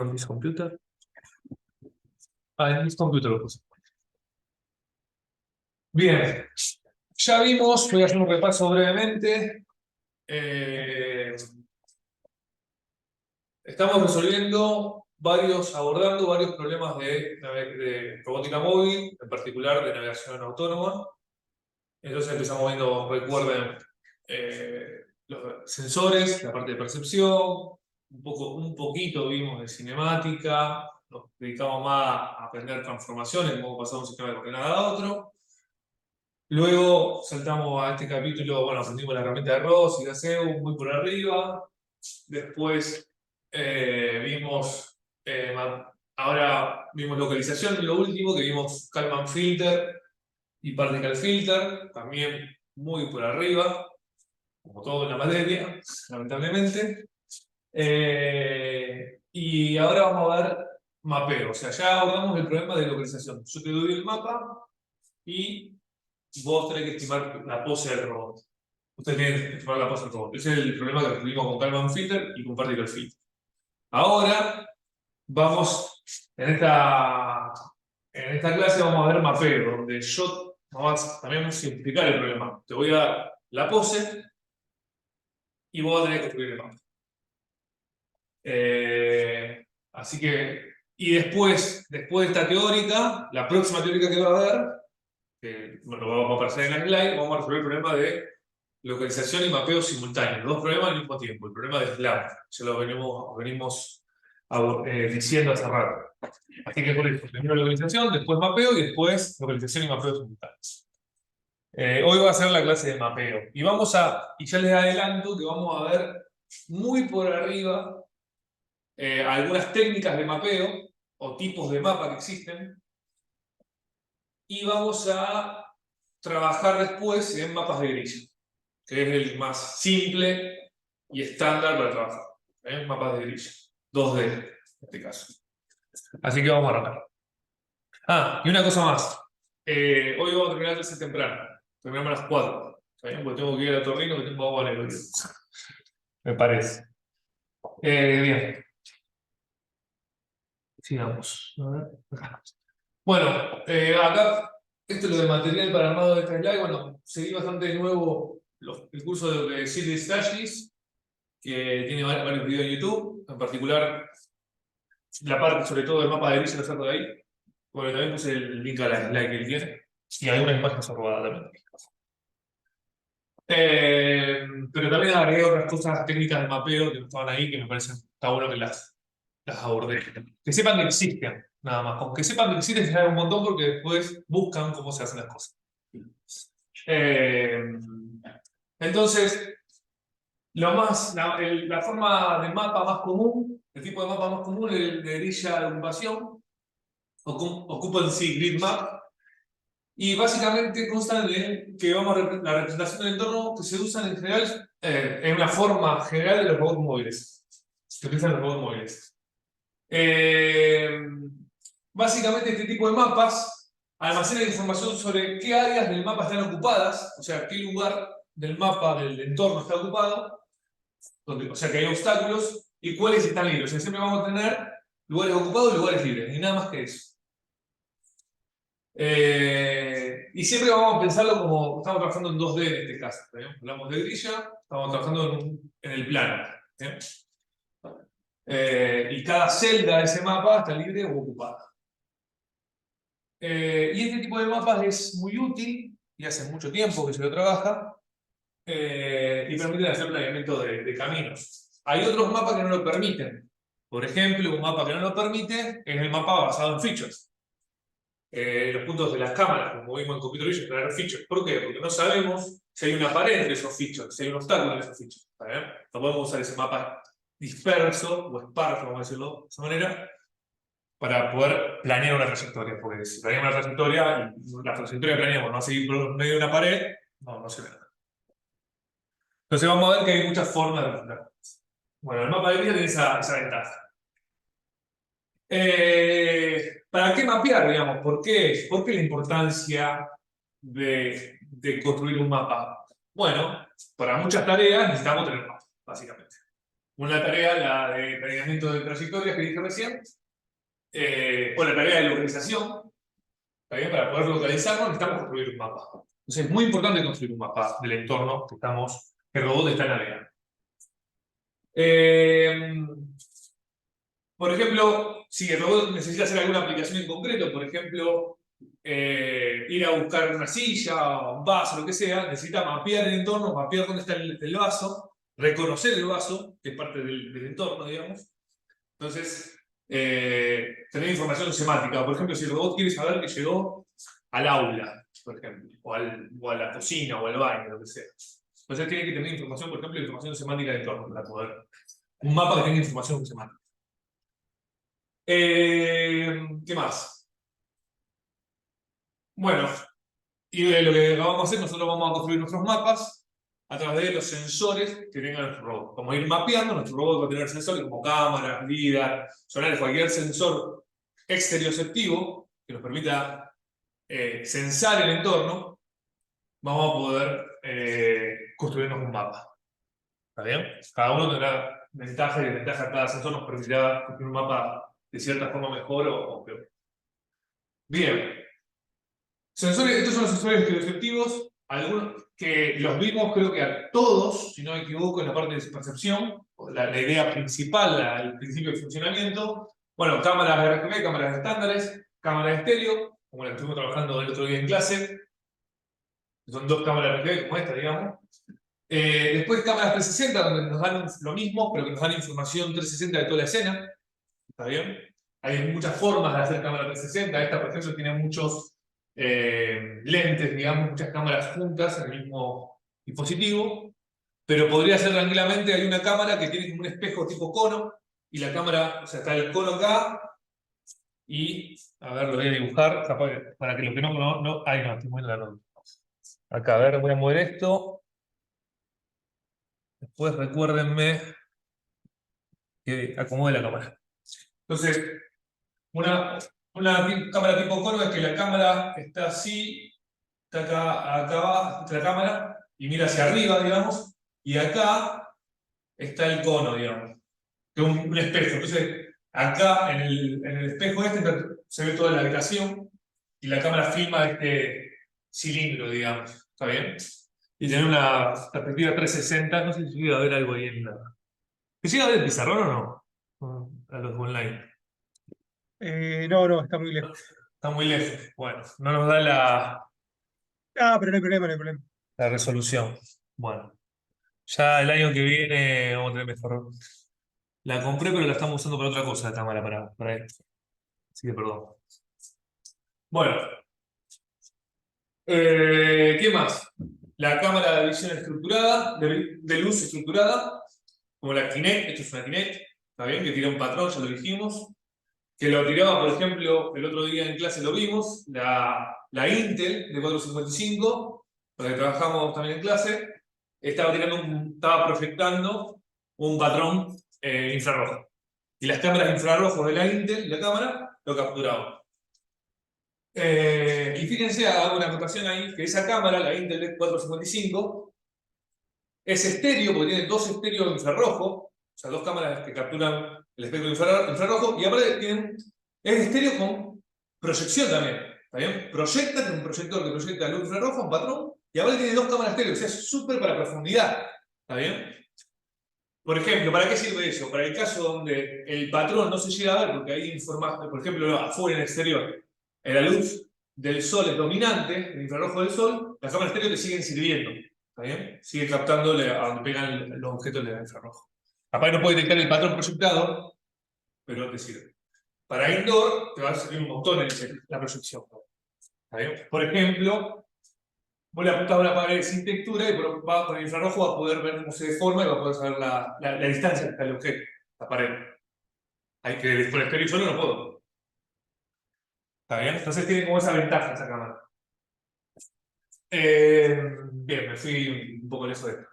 On this computer. En this computer lo puse. Bien, ya vimos, voy a hacer un repaso brevemente. Estamos abordando varios problemas de robótica móvil, en particular de navegación autónoma. Entonces empezamos viendo, recuerden, los sensores, la parte de percepción, un poquito vimos de cinemática, nos dedicamos más a aprender transformaciones, cómo pasar de un sistema de coordenadas a otro. Luego saltamos a este capítulo, bueno, aprendimos la herramienta de ROS y de ASEU muy por arriba. Después ahora vimos localización, y lo último que vimos Kalman Filter y Particle Filter, también muy por arriba, como todo en la materia, lamentablemente. Y ahora vamos a ver mapeo, o sea, ya abordamos el problema de localización. Yo te doy el mapa y vos tenés que estimar la pose del robot. Usted tiene que estimar la pose del robot. Ese es el problema que resolvimos con Kalman Filter y con Particle Filter. Ahora vamos, en esta clase vamos a ver mapeo, donde yo también vamos a simplificar el problema. Te voy a dar la pose y vos vas a tener que construir el mapa. Así que, y después de esta teórica, la próxima teórica que va a haber, que bueno, vamos a aparecer en la slide, vamos a resolver el problema de localización y mapeo simultáneo. Dos problemas al mismo tiempo. El problema de SLAM, ya lo venimos diciendo hace rato. Así que por eso, primero localización, después mapeo y después localización y mapeo simultáneos. Hoy va a ser la clase de mapeo. Y ya les adelanto que vamos a ver muy por arriba algunas técnicas de mapeo o tipos de mapa que existen. Y vamos a trabajar después en mapas de grilla, que es el más simple y estándar para trabajar. Mapas de grilla, 2D en este caso. Así que vamos a arrancar. Y una cosa más. Hoy vamos a terminar la clase temprano. Terminamos a las 4. ¿Está bien? Porque tengo que ir al otorrino, que tengo agua en el oído. Me parece. Bien. Sigamos. A ver. Bueno, acá, esto es lo de material para armado de esta slide. Bueno, seguí bastante de nuevo el curso de City Stashes, que tiene varios videos en YouTube. En particular, la parte sobre todo del mapa de grilla lo saco de ahí. Bueno, también puse el link a la slide que él tiene. Y hay una imagen robadas también. Pero también agregué otras cosas técnicas de mapeo que no estaban ahí, que me parecen está bueno que las abordé. Que sepan que existen, nada más. Con que sepan que existen se sabe un montón porque después buscan cómo se hacen las cosas. Entonces, la forma de mapa más común, el tipo de mapa más común es el de grilla de ocupación, Occupancy Grid Map. Y básicamente consta de que la representación del entorno que se usa en general es una forma general de los robots móviles. Se utilizan los robots móviles. Básicamente este tipo de mapas almacenan información sobre qué áreas del mapa están ocupadas, o sea, qué lugar del mapa, del entorno está ocupado, o sea, que hay obstáculos, y cuáles están libres. O sea, siempre vamos a tener lugares ocupados y lugares libres, y nada más que eso. Y siempre vamos a pensarlo como estamos trabajando en 2D en este caso. Hablamos de grilla, estamos trabajando en el plano. Y cada celda de ese mapa está libre o ocupada. Y este tipo de mapas es muy útil, y hace mucho tiempo que se lo trabaja, y permiten hacer planeamiento de caminos. Hay otros mapas que no lo permiten. Por ejemplo, un mapa que no lo permite es el mapa basado en features. Los puntos de las cámaras, como vimos en Computer Vision, crear features. ¿Por qué? Porque no sabemos si hay una pared entre esos features, si hay un obstáculo en esos features. No podemos usar ese mapa disperso o esparso, vamos a decirlo de esa manera, para poder planear una trayectoria. Porque si planeamos una trayectoria y la trayectoria que planeamos no va a seguir por medio de una pared, no se ve nada. Entonces vamos a ver que hay muchas formas de representar. Bueno, el mapa de grilla tiene esa ventaja. ¿Para qué mapear, digamos? ¿Por qué la importancia de construir un mapa? Bueno, para muchas tareas necesitamos tener mapas, básicamente. Una tarea, la de planeamiento de trayectorias que dije recién, o la tarea de localización, ¿está bien? Para poder localizarnos necesitamos construir un mapa. Entonces es muy importante construir un mapa del entorno que el robot está navegando. Por ejemplo, si el robot necesita hacer alguna aplicación en concreto, por ejemplo, ir a buscar una silla, un vaso, lo que sea, necesita mapear el entorno, mapear dónde está el vaso, reconocer el vaso, que es parte del entorno, digamos. Entonces, tener información semántica. Por ejemplo, si el robot quiere saber que llegó al aula, por ejemplo, o a la cocina, o al baño, lo que sea. Entonces tiene que tener información, por ejemplo, información semántica del entorno para poder. Un mapa que tenga información semántica. ¿Qué más? Bueno, y lo que vamos a hacer, nosotros vamos a construir nuestros mapas a través de los sensores que tenga nuestro robot. Como ir mapeando, nuestro robot va a tener sensores como cámaras, LIDAR, sonares, cualquier sensor exterioceptivo que nos permita sensar el entorno, vamos a poder construirnos un mapa. ¿Está bien? Cada uno tendrá ventajas y desventajas. Cada sensor nos permitirá construir un mapa de cierta forma mejor o peor. Bien. Estos son los sensores estereoceptivos, algunos que los vimos creo que a todos, si no me equivoco, en la parte de percepción, la idea principal, el principio de funcionamiento. Bueno, cámaras RGB, cámaras estándares, cámaras estéreo, como la que estuvimos trabajando el otro día en clase. Son dos cámaras RGB como esta, digamos. Después cámaras 360, donde nos dan lo mismo, pero que nos dan información 360 de toda la escena. ¿Está bien? Hay muchas formas de hacer cámara 360. Esta, por ejemplo, tiene muchos lentes, digamos, muchas cámaras juntas en el mismo dispositivo. Pero podría ser tranquilamente, hay una cámara que tiene como un espejo tipo cono, y la cámara, o sea, está el cono acá, y, a ver, lo voy a dibujar, para que los que ay, no, estoy moviendo la nota. Acá, a ver, voy a mover esto. Después recuérdenme que acomode la cámara. Entonces, una cámara tipo cono es que la cámara está así, está acá abajo, está la cámara, y mira hacia arriba, digamos, y acá está el cono, digamos, que es un espejo. Entonces, acá en el espejo este se ve toda la habitación, y la cámara filma este cilindro, digamos, ¿está bien? Y tener una perspectiva 360, no sé si llega a ver algo ahí en la... ¿Se llega a ver el pizarrón o no? A los online. No, está muy lejos. Está muy lejos. Bueno, no nos da la Pero no hay problema, no hay problema. resolución. Bueno, ya el año que viene vamos a tener mejor. La compré, pero la estamos usando para otra cosa, la cámara, para esto. Así que perdón. Bueno, ¿qué más? La cámara de visión estructurada, de luz estructurada, como la Kinect. Esto es una Kinect, ¿está bien? Que tira un patrón, ya lo dijimos. Que lo tiraba, por ejemplo, el otro día en clase lo vimos, la Intel de 455, con la que trabajamos también en clase, estaba proyectando un patrón infrarrojo. Y las cámaras infrarrojos de la Intel, la cámara, lo capturaban. Y fíjense, hago una anotación ahí, que esa cámara, la Intel D455, es estéreo, porque tiene dos estéreos infrarrojos, o sea, dos cámaras que capturan el espectro infrarrojo, y aparte es estéreo con proyección también, ¿está bien? Proyecta, tiene un proyector que proyecta luz infrarroja, un patrón, y aparte tiene dos cámaras estéreo, o sea, es súper para profundidad, ¿está bien? Por ejemplo, ¿para qué sirve eso? Para el caso donde el patrón no se llega a ver, porque hay información, por ejemplo, afuera en el exterior, la luz del sol es dominante, el infrarrojo del sol, las cámaras estéreo te siguen sirviendo, ¿está bien? Sigue captándole a donde pegan los objetos del infrarrojo. Aparte no puede detectar el patrón proyectado, pero te sirve. Para indoor te va a servir un montón la proyección, ¿está bien? Por ejemplo, vos le apuntás a una pared sin textura y con el infrarrojo vas a poder ver cómo se deforma y vas a poder saber la distancia que está el objeto, la pared. Hay que con el estéreo solo no puedo. ¿Está bien? Entonces tiene como esa ventaja esa cámara. Bien, me fui un poco lejos de esto.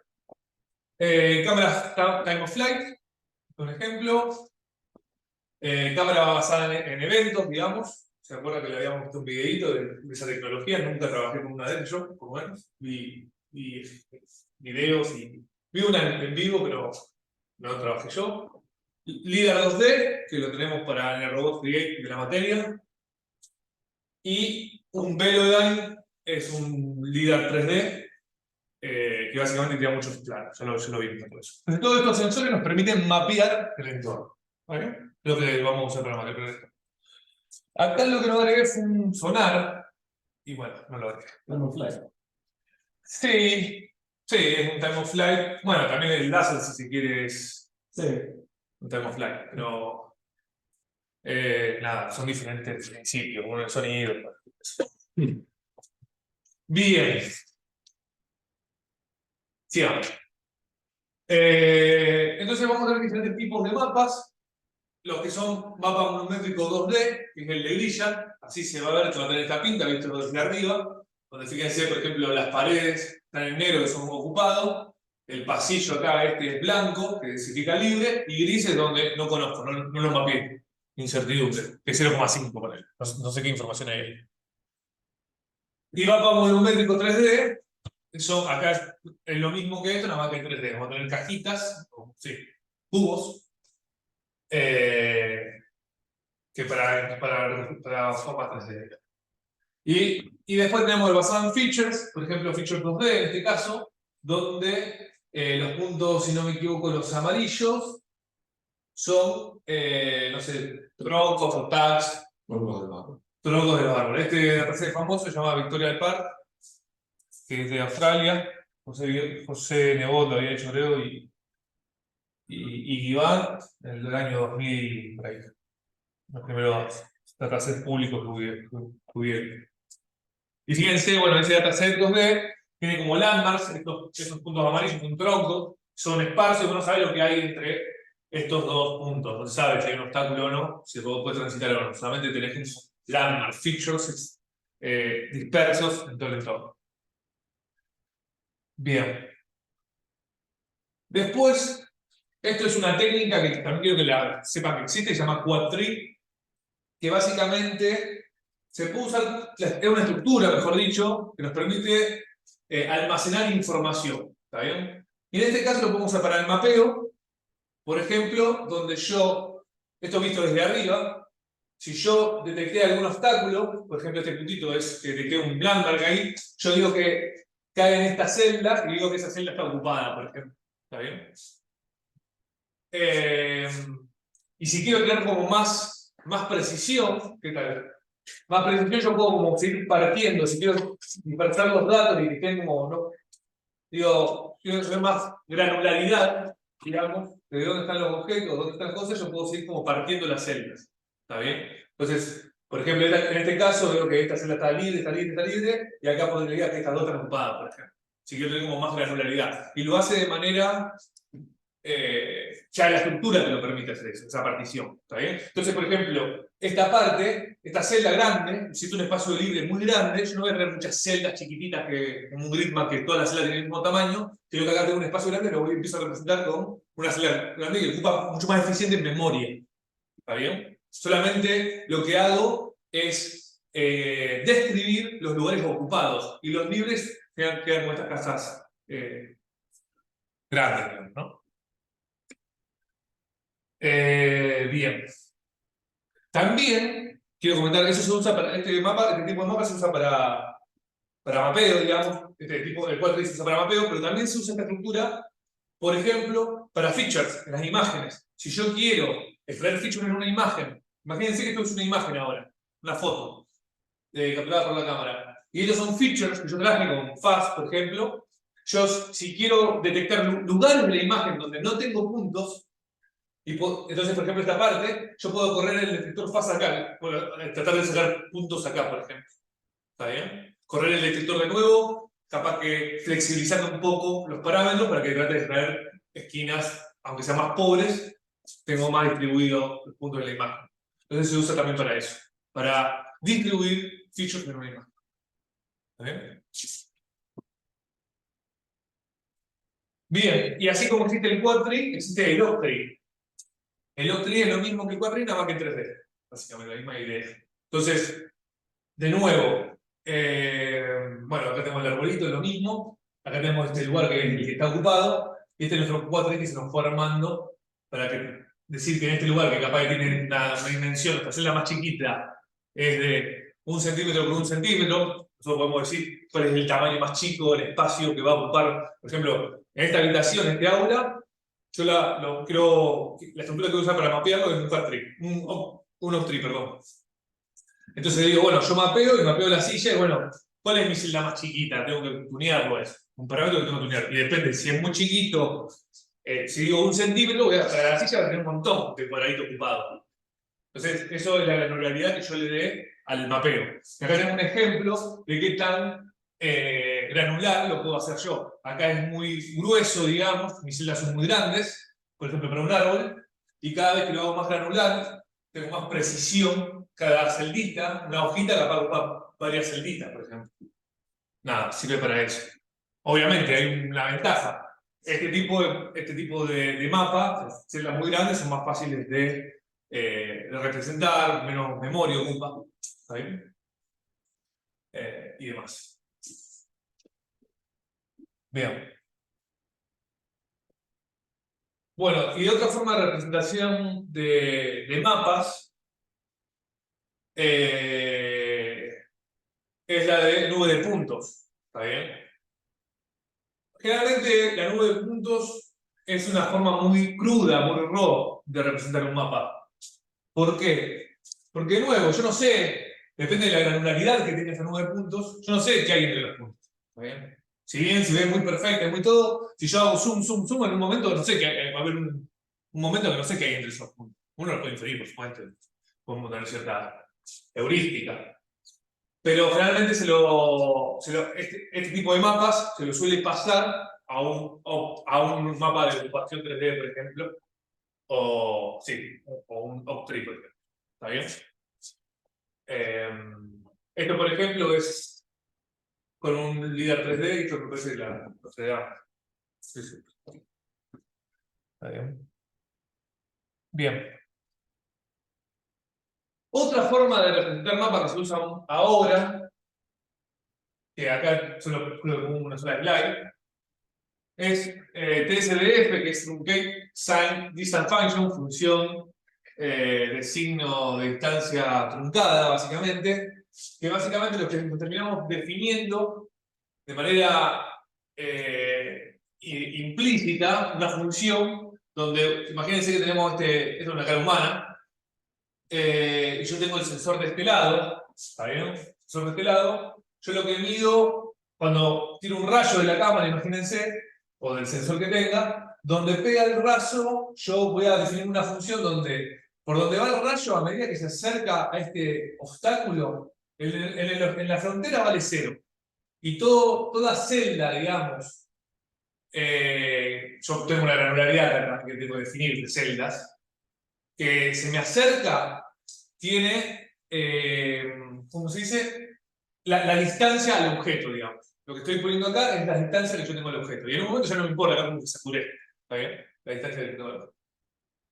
Cámaras Time of Flight, por ejemplo. Cámara basada en eventos, digamos. ¿Se acuerda que le habíamos visto un videito de esa tecnología? Nunca trabajé con una de ellas, yo, por lo menos. Vi videos y vi una en vivo, pero no trabajé yo. LIDAR 2D, que lo tenemos para en el robot Create de la materia. Y un Velodyne es un LIDAR 3D que básicamente tiene muchos planos. Ya lo vimos por eso. Entonces, todos estos sensores nos permiten mapear el entorno. ¿Vale? Lo que vamos a usar para mapear el entorno. Acá lo que nos agregué fue un sonar. Y bueno, no lo agregué. Time of flight. Sí, sí, es un time of flight. Bueno, también el láser, si se quiere, es Sí. un time of flight, pero nada, son diferentes principios, uno es sonido. Bien, sigamos. Entonces vamos a ver diferentes tipos de mapas. Los que son mapa volumétrico 2D, que es el de grilla, así se va a ver que va a tener esta pinta, visto desde arriba, donde fíjense, por ejemplo, las paredes están en negro, que son ocupados, el pasillo acá este es blanco, que significa libre, y gris es donde no conozco, no lo mapeé, incertidumbre, que es 0,5 por él, no sé qué información hay ahí. Y mapa volumétrico 3D, eso acá es lo mismo que esto, nada más que en 3D, vamos a tener cajitas, sí, cubos, que para formas 3D. Y después tenemos el basado en features, por ejemplo, features 2D en este caso, donde los puntos, si no me equivoco, los amarillos son, no sé, troncos o tags, Troncos del mapa. troncos de los árboles. Este dataset famoso se llama Victoria del Park, que es de Australia. José Nebot lo había hecho, creo, y Iván, en el año 2000, por ahí. Los primeros datasets públicos que hubieron. Y fíjense, bueno, ese dataset 2D tiene como landmarks, estos puntos amarillos, un tronco, son esparcios, uno sabe lo que hay entre estos dos puntos, no se sabe si hay un obstáculo o no, si el robot puede transitar o no, solamente tenés landmarks, features dispersos en todo el entorno. Bien. Después, esto es una técnica que también quiero que la sepan que existe, se llama Quad Tree, que básicamente se puede usar, es una estructura, mejor dicho, que nos permite almacenar información. ¿Está bien? Y en este caso lo podemos usar para el mapeo, por ejemplo, donde yo, esto visto desde arriba, si yo detecté algún obstáculo, por ejemplo, este puntito es que detecté un landmark ahí, yo digo que cae en esta celda y digo que esa celda está ocupada, por ejemplo. ¿Está bien? Y si quiero tener como más precisión, ¿qué tal? Más precisión, yo puedo como seguir partiendo, si quiero dispersar los datos y que estén como, ¿no? Digo, quiero tener más granularidad, digamos, de dónde están los objetos, dónde están las cosas, yo puedo seguir como partiendo las celdas. ¿Está bien? Entonces, por ejemplo, en este caso veo que esta celda está libre, está libre, está libre, y acá podría que estas dos están ocupadas, por ejemplo. Si quiero tener como más granularidad. Y lo hace de manera ya la estructura te lo permite hacer eso, esa partición. ¿Está bien? Entonces, por ejemplo, esta parte, esta celda grande, necesito un espacio libre muy grande, yo no voy a tener muchas celdas chiquititas como un gridmap que todas las celdas tienen el mismo tamaño, sino que acá tengo un espacio grande, lo empiezo a representar con una celda grande que ocupa mucho más eficiente en memoria. ¿Está bien? Solamente lo que hago es describir los lugares ocupados y los libres quedan como estas casas grandes, ¿no? Bien. También quiero comentar, eso se usa para este tipo de mapa se usa para mapeo, digamos, este tipo, el cual se usa para mapeo, pero también se usa esta estructura, por ejemplo, para features, en las imágenes. Si yo quiero extraer features en una imagen, imagínense que esto es una imagen ahora, una foto, capturada por la cámara. Y ellos son features que yo traje con FAST, por ejemplo. Yo, si quiero detectar lugares de la imagen donde no tengo puntos, entonces, por ejemplo, esta parte, yo puedo correr el detector FAST acá, tratar de sacar puntos acá, por ejemplo. ¿Está bien? Correr el detector de nuevo, capaz que flexibilizando un poco los parámetros para que trate de extraer esquinas, aunque sean más pobres, tengo más distribuido los puntos de la imagen. Entonces se usa también para eso, para distribuir features en una imagen. ¿Está bien? Bien, y así como existe el Quad Tree, existe el Log Tree. El log tree es lo mismo que el Quad Tree, nada más que en 3D. Básicamente la misma idea. Entonces, de nuevo, bueno, acá tenemos el arbolito, es lo mismo. Acá tenemos este lugar que es el que está ocupado. y este es nuestro 4D que se nos fue armando para decir que en este lugar, que capaz que tiene una dimensión, esta celda más chiquita, es de 1 centímetro por 1 centímetro, nosotros podemos decir cuál es el tamaño más chico, el espacio que va a ocupar, por ejemplo, en esta habitación, en este aula, yo la estructura que voy a usar para mapearlo es un factory, un octree, perdón. Entonces digo, bueno, yo mapeo y mapeo la silla y bueno, ¿cuál es mi celda más chiquita? Tengo que tunearlo, es un parámetro que tengo que tunear. Y depende, si es muy chiquito, si digo 1 centímetro, para la silla va a tener un montón de cuadradito ocupado. Entonces, eso es la granularidad que yo le dé al mapeo. Y acá tenemos un ejemplo de qué tan granular lo puedo hacer yo. Acá es muy grueso, digamos, mis celdas son muy grandes, por ejemplo, para un árbol, y cada vez que lo hago más granular, tengo más precisión cada celdita, una hojita la pago para varias celditas, por ejemplo. Nada, sirve para eso. Obviamente hay una ventaja. Este tipo de mapas, celdas muy grandes, son más fáciles de representar, menos memoria ocupa. ¿Está bien? Y demás. Bien. Bueno, y otra forma de representación de mapas es la de nube de puntos. ¿Está bien? Generalmente la nube de puntos es una forma muy cruda, muy raw de representar un mapa. ¿Por qué? Porque de nuevo, yo no sé, depende de la granularidad que tiene esa nube de puntos, yo no sé qué hay entre los puntos. ¿Está bien? Si bien se ve muy perfecta, muy todo, si yo hago zoom, zoom, zoom, en un momento no sé qué va a haber un momento que no sé qué hay entre esos puntos. Uno lo puede inferir, por supuesto, podemos tener cierta heurística. Pero generalmente este tipo de mapas se lo suele pasar a un mapa de ocupación 3D, por ejemplo, o un octree, por ejemplo. ¿Está bien? Esto, por ejemplo, es con un líder 3D y esto me parece la procedemos. Sí, sí. ¿Está bien? Bien. Otra forma de representar mapas que se usa ahora, que acá solo pongo una sola slide, es TSDF, que es Truncate Distance Function, función de signo de distancia truncada, básicamente, que básicamente lo que terminamos definiendo de manera implícita una función donde, imagínense que tenemos esto es una cara humana, y yo tengo el sensor de este lado, ¿está bien? El sensor de este lado, yo lo que mido cuando tiro un rayo de la cámara, imagínense, o del sensor que tenga, donde pega el rayo, yo voy a definir una función donde, por donde va el rayo, a medida que se acerca a este obstáculo, en la frontera vale 0. Y toda celda, digamos, yo tengo una granularidad que tengo que definir de celdas, que se me acerca, tiene, ¿cómo se dice? La distancia al objeto, digamos. Lo que estoy poniendo acá es la distancia que yo tengo al objeto. Y en un momento ya no me importa, acá como que saturé. ¿Está bien? La distancia que tengo al objeto.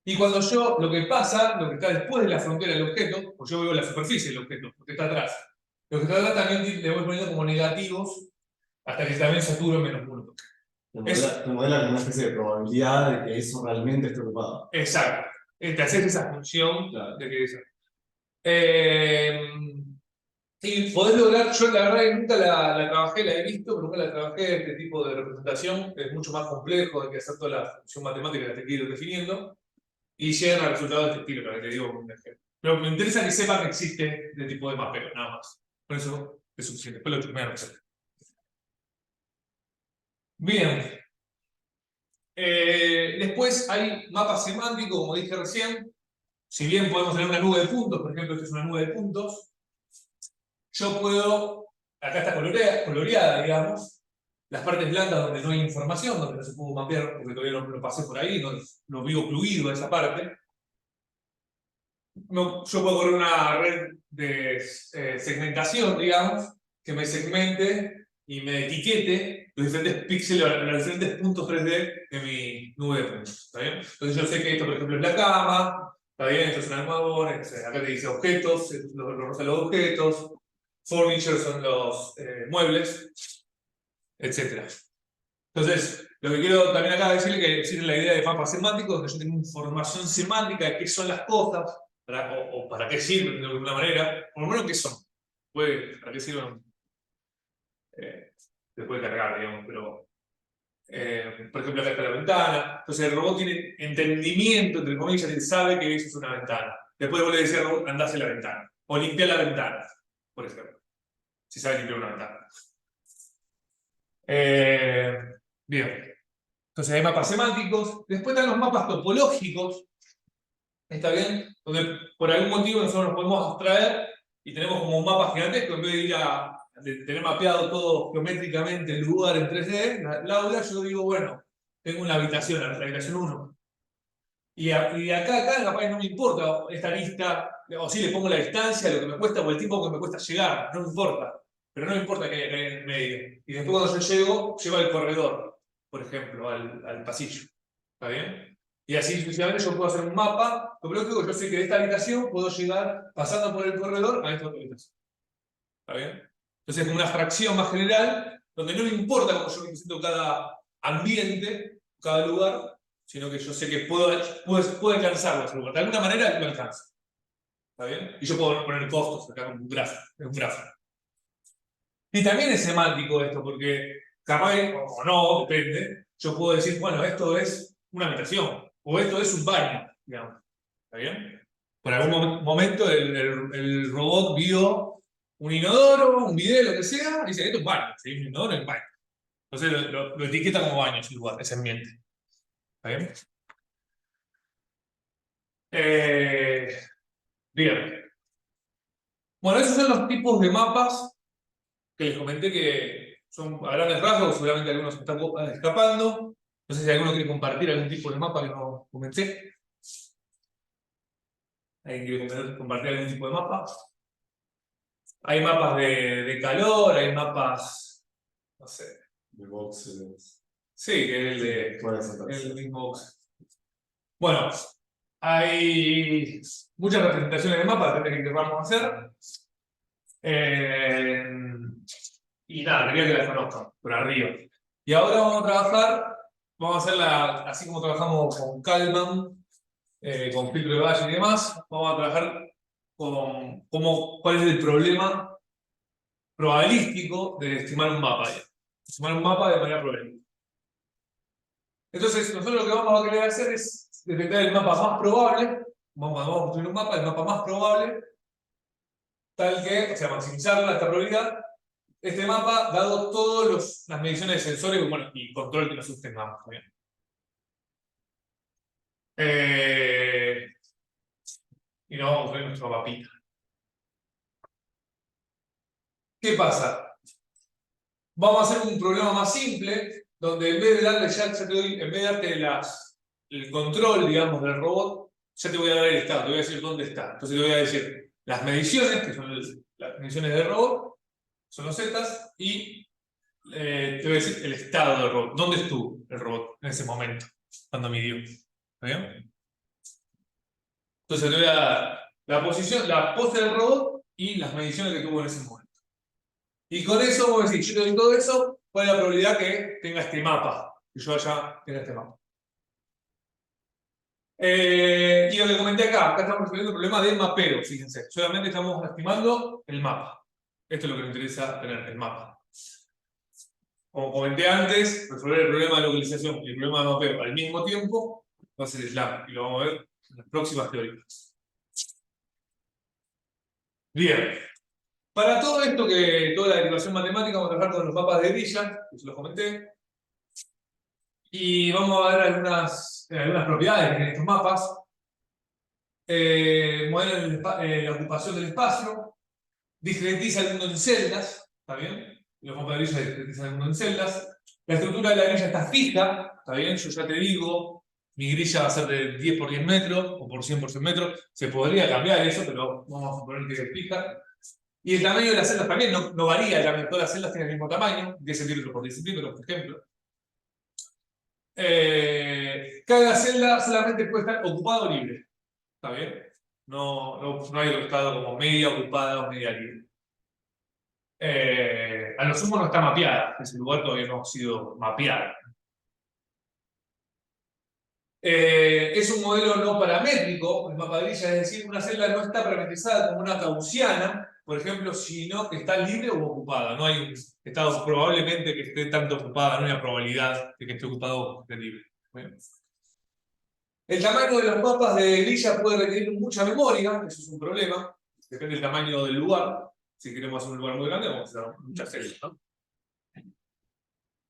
Y cuando yo, lo que pasa, lo que está después de la frontera del objeto, pues yo veo la superficie del objeto, lo que está atrás. Lo que está atrás también le voy poniendo como negativos hasta que también saturo menos 1. Te modela como una especie de probabilidad de que eso realmente esté ocupado. Exacto. Te haces esa función de que eso. Y podés lograr, yo la verdad que nunca la trabajé, la he visto, pero nunca la trabajé, este tipo de representación, es mucho más complejo, hay que hacer toda la función matemática que te quiero ir definiendo, y llegan a resultados de este estilo, para que te digo un ejemplo. Pero me interesa que sepan que existe este tipo de mapeo, nada más. Por eso es suficiente, después lo chusmean. Bien. Después hay mapas semánticos, como dije recién. Si bien podemos tener una nube de puntos, por ejemplo, esta es una nube de puntos, yo puedo, acá está coloreada, digamos, las partes blancas donde no hay información, donde no se pudo mapear, porque todavía no lo pasé por ahí, no vivo ocluido esa parte. No, yo puedo correr una red de segmentación, digamos, que me segmente y me etiquete los diferentes píxeles, los diferentes puntos 3D de mi nube de puntos. ¿Está bien? Entonces yo sé que esto, por ejemplo, es la cama, ¿está bien? Esto es un almohadón, acá te dice objetos, los objetos, furniture son los muebles, etc. Entonces, lo que quiero también acá decirle que existe la idea de mapas semánticos, que yo tengo información semántica de qué son las cosas, o para qué sirven de alguna manera, por lo menos qué son. ¿Para qué sirven? Se puede cargar, digamos, pero por ejemplo, acá está la ventana. Entonces el robot tiene entendimiento, entre comillas, y sabe que eso es una ventana. Después vos le decís al robot, andás en la ventana. O limpiar la ventana, por ejemplo. Si sabe limpiar una ventana. Bien. Entonces hay mapas semánticos. Después están los mapas topológicos. ¿Está bien? Donde por algún motivo nosotros nos podemos abstraer y tenemos como un mapa gigantesco en vez de ir de tener mapeado todo geométricamente el lugar en 3D, el aula, yo digo, bueno, tengo una habitación, la habitación 1. Y de acá a acá, capaz no me importa esta lista, o si le pongo la distancia, lo que me cuesta, o el tiempo que me cuesta llegar, no me importa. Pero no me importa que haya en el medio. Y después cuando yo llego al corredor, por ejemplo, al pasillo. ¿Está bien? Y así sucesivamente yo puedo hacer un mapa topológico, yo sé que de esta habitación puedo llegar pasando por el corredor a esta otra habitación. ¿Está bien? Entonces es como una fracción más general, donde no me importa cómo yo represento cada ambiente, cada lugar, sino que yo sé que puedo alcanzarlo ese lugar. De alguna manera lo alcanzo. ¿Está bien? Y yo puedo poner costos acá como un gráfico. Y también es semántico esto, porque capaz, o no, depende, yo puedo decir, bueno, esto es una habitación, o esto es un baño, digamos. ¿Está bien? Por algún momento el robot vio un inodoro, un video, lo que sea, y dice, esto es un baño, ¿sí? Un inodoro es un baño. Entonces lo etiqueta como baño ese lugar, ese ambiente. ¿Está bien? Bien. Bueno, esos son los tipos de mapas que les comenté que son a grandes rasgos, seguramente algunos se están escapando. No sé si alguno quiere compartir algún tipo de mapa que no comenté. ¿Alguien quiere compartir algún tipo de mapa? Hay mapas de calor, hay mapas, no sé. De boxes. Sí, que es Puede ser. el mismo box. Bueno, hay muchas representaciones de mapas, depende de qué queramos hacer. Y nada, quería que las conozcan, por arriba. Y ahora vamos a hacerla así como trabajamos con Kalman, con filtro de valle y demás, vamos a trabajar con cuál es el problema probabilístico de estimar un mapa. Estimar un mapa de manera probabilística. Entonces, nosotros lo que vamos a querer hacer es detectar el mapa más probable, vamos a construir un mapa, el mapa más probable, tal que, o sea, maximizar esta probabilidad. Este mapa, dado todas las mediciones de sensores bueno, y control que nosotros tengamos. ¿Bien? Y nos vamos a ver nuestro mapita. ¿Qué pasa? Vamos a hacer un problema más simple, donde en vez de darle en vez de darte el control, digamos, del robot, ya te voy a dar el estado, te voy a decir dónde está. Entonces te voy a decir las mediciones, que son las mediciones del robot, son los zetas, y te voy a decir el estado del robot. ¿Dónde estuvo el robot en ese momento? Cuando midió. ¿Está bien? Entonces te voy a dar la posición, la pose del robot y las mediciones que tuvo en ese momento. Y con eso vos decís, yo te doy todo eso, ¿cuál es la probabilidad que tenga este mapa? Que yo allá tenga este mapa. Y lo que comenté acá estamos resolviendo el problema del mapeo, fíjense. Solamente estamos estimando el mapa. Esto es lo que nos interesa tener, el mapa. Como comenté antes, resolver el problema de localización y el problema de mapeo al mismo tiempo va a ser SLAM, y lo vamos a ver en las próximas teóricas. Bien. Para todo esto, toda la derivación matemática, vamos a trabajar con los mapas de grilla, que se los comenté. Y vamos a ver algunas propiedades que tienen estos mapas. Modelan la ocupación del espacio, discretiza el mundo en celdas, ¿está bien? Los mapas de grilla discretizan el mundo en celdas. La estructura de la grilla está fija, ¿está bien? Yo ya te digo, mi grilla va a ser de 10 por 10 metros o por 100 por 100 metros. Se podría cambiar eso, pero vamos a suponer que es fija. Y el tamaño de las celdas también no varía, todas las celdas tienen el mismo tamaño, 10 centímetros por 10 centímetros, por ejemplo. Cada celda solamente puede estar ocupada o libre. ¿Está bien? No hay otro estado como media ocupada o media libre. A lo sumo no está mapeada, ese lugar todavía no ha sido mapeado. Es un modelo no paramétrico, el mapa de grilla, es decir, una celda no está parametrizada como una gaussiana, por ejemplo, sino que está libre o ocupada. No hay un estado probablemente que esté tanto ocupada, no hay una probabilidad de que esté ocupado o esté libre. ¿Bien? El tamaño de los mapas de grilla puede requerir mucha memoria, eso es un problema, depende del tamaño del lugar. Si queremos hacer un lugar muy grande, vamos a hacer muchas celdas, ¿no?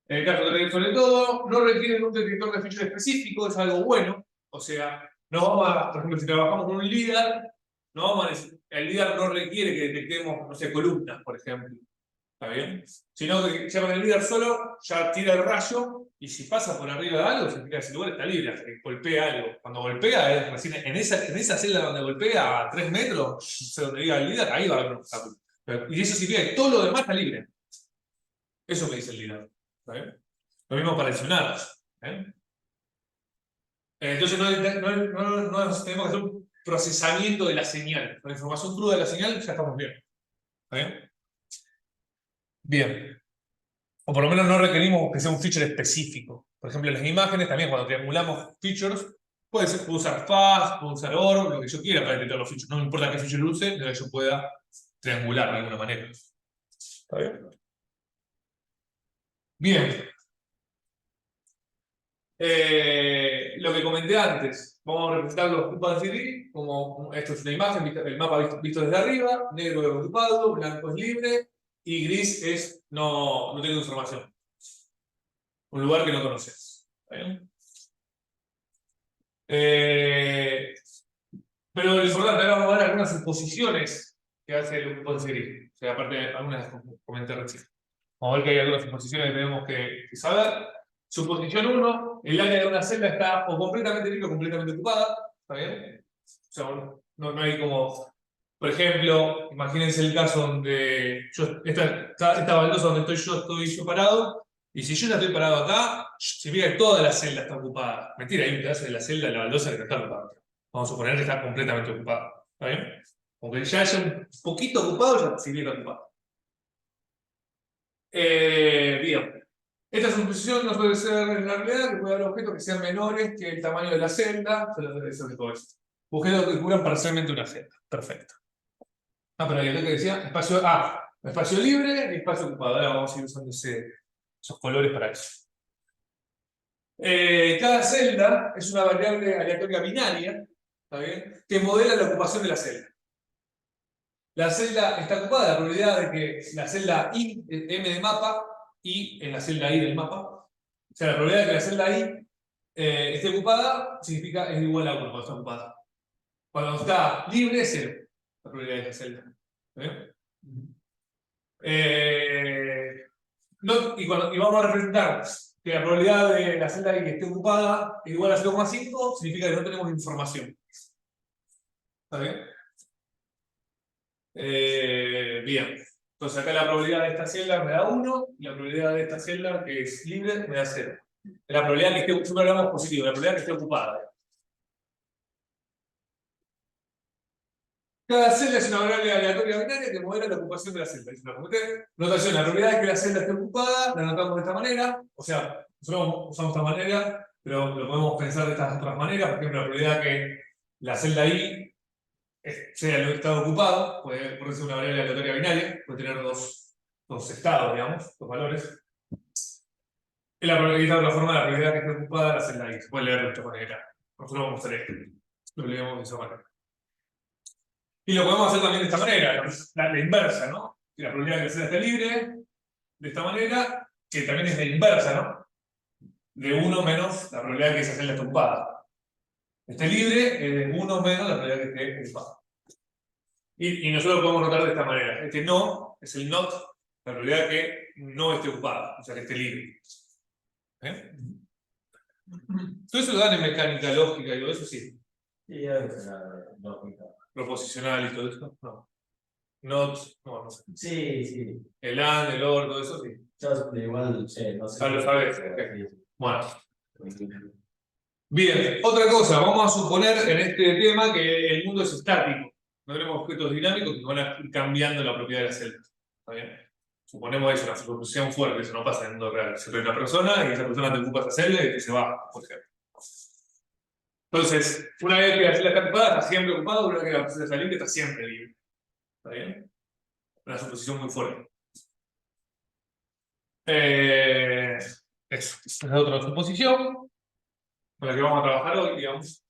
En el caso de sobre todo, no requieren un detector de feature específico, es algo bueno. O sea, no vamos a, por ejemplo, si trabajamos con un LIDAR, no vamos a el LIDAR no requiere que detectemos, no sé, columnas, por ejemplo. ¿Está bien? Sino que ya con el LIDAR solo ya tira el rayo y si pasa por arriba de algo, significa que ese lugar está libre, hasta que golpea algo. Cuando golpea, es recién en esa celda donde golpea a 3 metros, no sé dónde diga el LIDAR, ahí va a haber un obstáculo. Y eso significa que todo lo demás está libre. Eso me dice el LIDAR. ¿Está bien? Lo mismo para el sonar. Entonces no tenemos que hacer un procesamiento de la señal. Con la información cruda de la señal ya estamos bien. ¿Está bien? Bien. O por lo menos no requerimos que sea un feature específico. Por ejemplo, en las imágenes también cuando triangulamos features, puedo usar fast, puedo usar OR, lo que yo quiera para detectar los features. No me importa qué feature use, pero que yo pueda triangular de alguna manera. ¿Está bien? Bien. Lo que comenté antes, vamos a representar los occupados de CD como esto es una imagen, el mapa visto desde arriba, negro es ocupado, blanco es libre y gris es no tengo información. Un lugar que no conoces. ¿Está bien? Pero lo importante, ahora vamos a ver algunas suposiciones que hace el ocupado de CD. O sea, aparte de algunas que comenté recién. Vamos a ver que hay algunas suposiciones que tenemos que saber. Suposición 1, el área de una celda está o completamente libre o completamente ocupada. ¿Está bien? O sea, no hay como... Por ejemplo, imagínense el caso donde esta baldosa donde estoy yo parado, y si yo ya estoy parado acá, significa que toda la celda está ocupada. Mentira, hay un pedazo de la celda de la baldosa que no está ocupada. Vamos a suponer que está completamente ocupada. ¿Está bien? Aunque ya haya un poquito ocupado, ya significa ocupado. Bien. Esta suposición no puede ser en la realidad, que puede haber objetos que sean menores que el tamaño de la celda. Eso es todo esto. Objetos que cubran parcialmente una celda. Perfecto. Pero hay que decía espacio libre y espacio ocupado. Ahora vamos a ir usando esos colores para eso. Cada celda es una variable aleatoria binaria, ¿está bien? Que modela la ocupación de la celda. La celda está ocupada, la probabilidad de que la celda I, M de mapa, I en la celda I del mapa, o sea, la probabilidad de que la celda I esté ocupada significa es igual a 1 cuando está ocupada. Cuando está libre es 0, la probabilidad de esa celda. Y vamos a representar que la probabilidad de la celda I que esté ocupada es igual a 0,5, significa que no tenemos información. ¿Está bien? Bien. Entonces acá la probabilidad de esta celda me da 1 y la probabilidad de esta celda que es libre me da 0. La probabilidad que esté, siempre hablamos positivo, la probabilidad que esté ocupada. Cada celda es una variable aleatoria binaria que modela la ocupación de la celda. Notación, la probabilidad de que la celda esté ocupada la anotamos de esta manera. O sea, nosotros usamos esta manera, pero lo podemos pensar de estas otras maneras. Por ejemplo, la probabilidad que la celda I sea el estado ocupado, puede ser una variable aleatoria binaria, puede tener dos estados, digamos, dos valores. Es la probabilidad de otra forma, la probabilidad que esté ocupada la celda I. Se puede leer de esta manera. Nosotros vamos a hacer esto. Lo leemos de esa manera. Y lo podemos hacer también de esta manera, la inversa, ¿no? Que la probabilidad de que la celda esté libre, de esta manera, que también es la inversa, ¿no? De 1 menos la probabilidad de que esa celda esté ocupada. Esté libre es de 1 menos la probabilidad de que esté ocupada. Y nosotros lo podemos notar de esta manera. Este no es el not, la probabilidad de que no esté ocupada, o sea que esté libre. Todo eso lo dan en mecánica lógica y todo eso, sí. Sí, es la lógica. Proposicional y todo eso, no. Not, no sé. Sí, sí. El and, el or, todo eso, sí. Yo igual, no sé. Lo sabes. Okay. Bueno. Bien, otra cosa, vamos a suponer en este tema que el mundo es estático. No tenemos objetos dinámicos que van a ir cambiando la propiedad de la celda. ¿Está bien? Suponemos eso, una suposición fuerte, eso no pasa en el mundo real. Se trae una persona y esa persona te ocupa esa celda y te se va, por ejemplo. Entonces, una vez que la celda está ocupada, está siempre ocupada, una vez que la celda está libre, está siempre libre. ¿Está bien? Una suposición muy fuerte. Eso. Esa es otra suposición con la que vamos a trabajar hoy, digamos.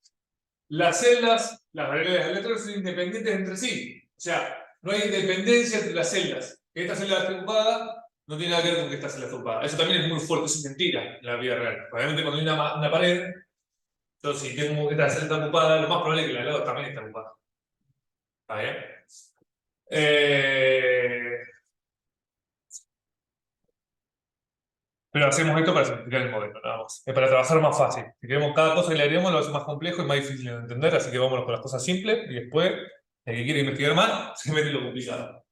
Las celdas, las variables de electrones son independientes entre sí. O sea, no hay dependencia entre las celdas. Que esta celda esté ocupada no tiene nada que ver con que esta celda esté ocupada. Eso también es muy fuerte, eso es mentira en la vida real. Obviamente cuando hay una pared, entonces si tengo esta celda ocupada, lo más probable es que la de al lado también esté ocupada. ¿Está bien? Pero hacemos esto para simplificar el modelo, nada más. Es para trabajar más fácil. Si queremos cada cosa que le agreguemos, lo hace más complejo y más difícil de entender, así que vámonos con las cosas simples y después, el que quiere investigar más, se mete en lo complicado.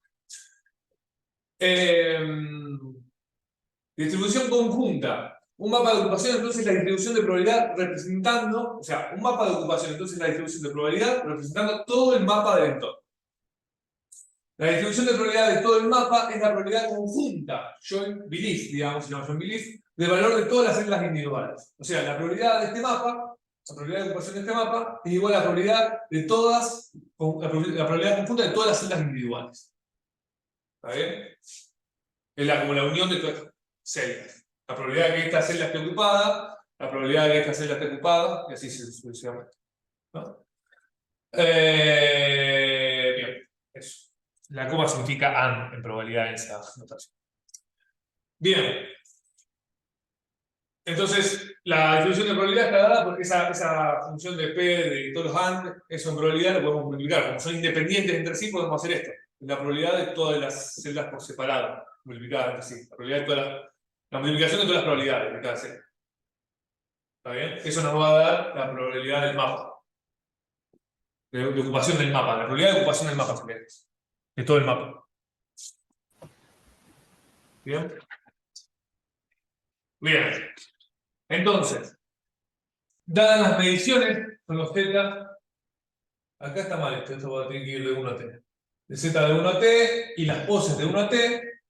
Distribución conjunta. Un mapa de ocupación, entonces la distribución de probabilidad representando, o sea, un mapa de ocupación, entonces la distribución de probabilidad representando todo el mapa del entorno. La distribución de probabilidad de todo el mapa es la probabilidad conjunta, joint belief, digamos, si llama joint belief, del valor de todas las celdas individuales. O sea, la probabilidad de este mapa, la probabilidad de ocupación de este mapa, es igual a la probabilidad de todas, la probabilidad conjunta de todas las celdas individuales. ¿Está bien? Es como la unión de todas estas celdas. La probabilidad de que esta celda esté ocupada, la probabilidad de que esta celda esté ocupada, y así sucesivamente. ¿No? Bien, eso. La coma significa and en probabilidad en esa notación. Bien. Entonces, la distribución de probabilidad está dada porque esa función de P de todos los and, eso en probabilidad lo podemos multiplicar. Como son independientes entre sí, podemos hacer esto. La probabilidad de todas las celdas por separado, multiplicada entre sí. La probabilidad de la multiplicación de todas las probabilidades de cada celda. ¿Está bien? Eso nos va a dar la probabilidad del mapa. De ocupación del mapa. La probabilidad de ocupación del mapa sería de todo el mapa. ¿Bien? Bien. Entonces, dadas las mediciones con los z, acá está mal esto va a tener que ir de 1 a t. De z de 1 a t y las poses de 1 a t,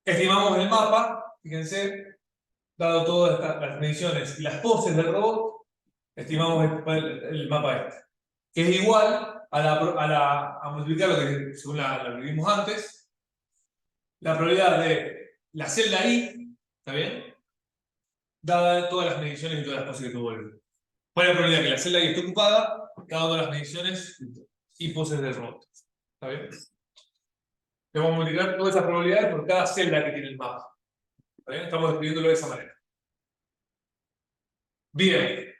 estimamos el mapa, fíjense, dado todas las mediciones y las poses del robot, estimamos el mapa este, que es igual a multiplicar lo que, según lo que vimos antes, la probabilidad de la celda I, ¿está bien? Dada todas las mediciones y todas las poses que tuvo el. ¿Cuál es la probabilidad que la celda I esté ocupada, dado todas las mediciones y poses del robot? ¿Está bien? Vamos a multiplicar todas esas probabilidades por cada celda que tiene el mapa. ¿Está bien? Estamos describiéndolo de esa manera. Bien.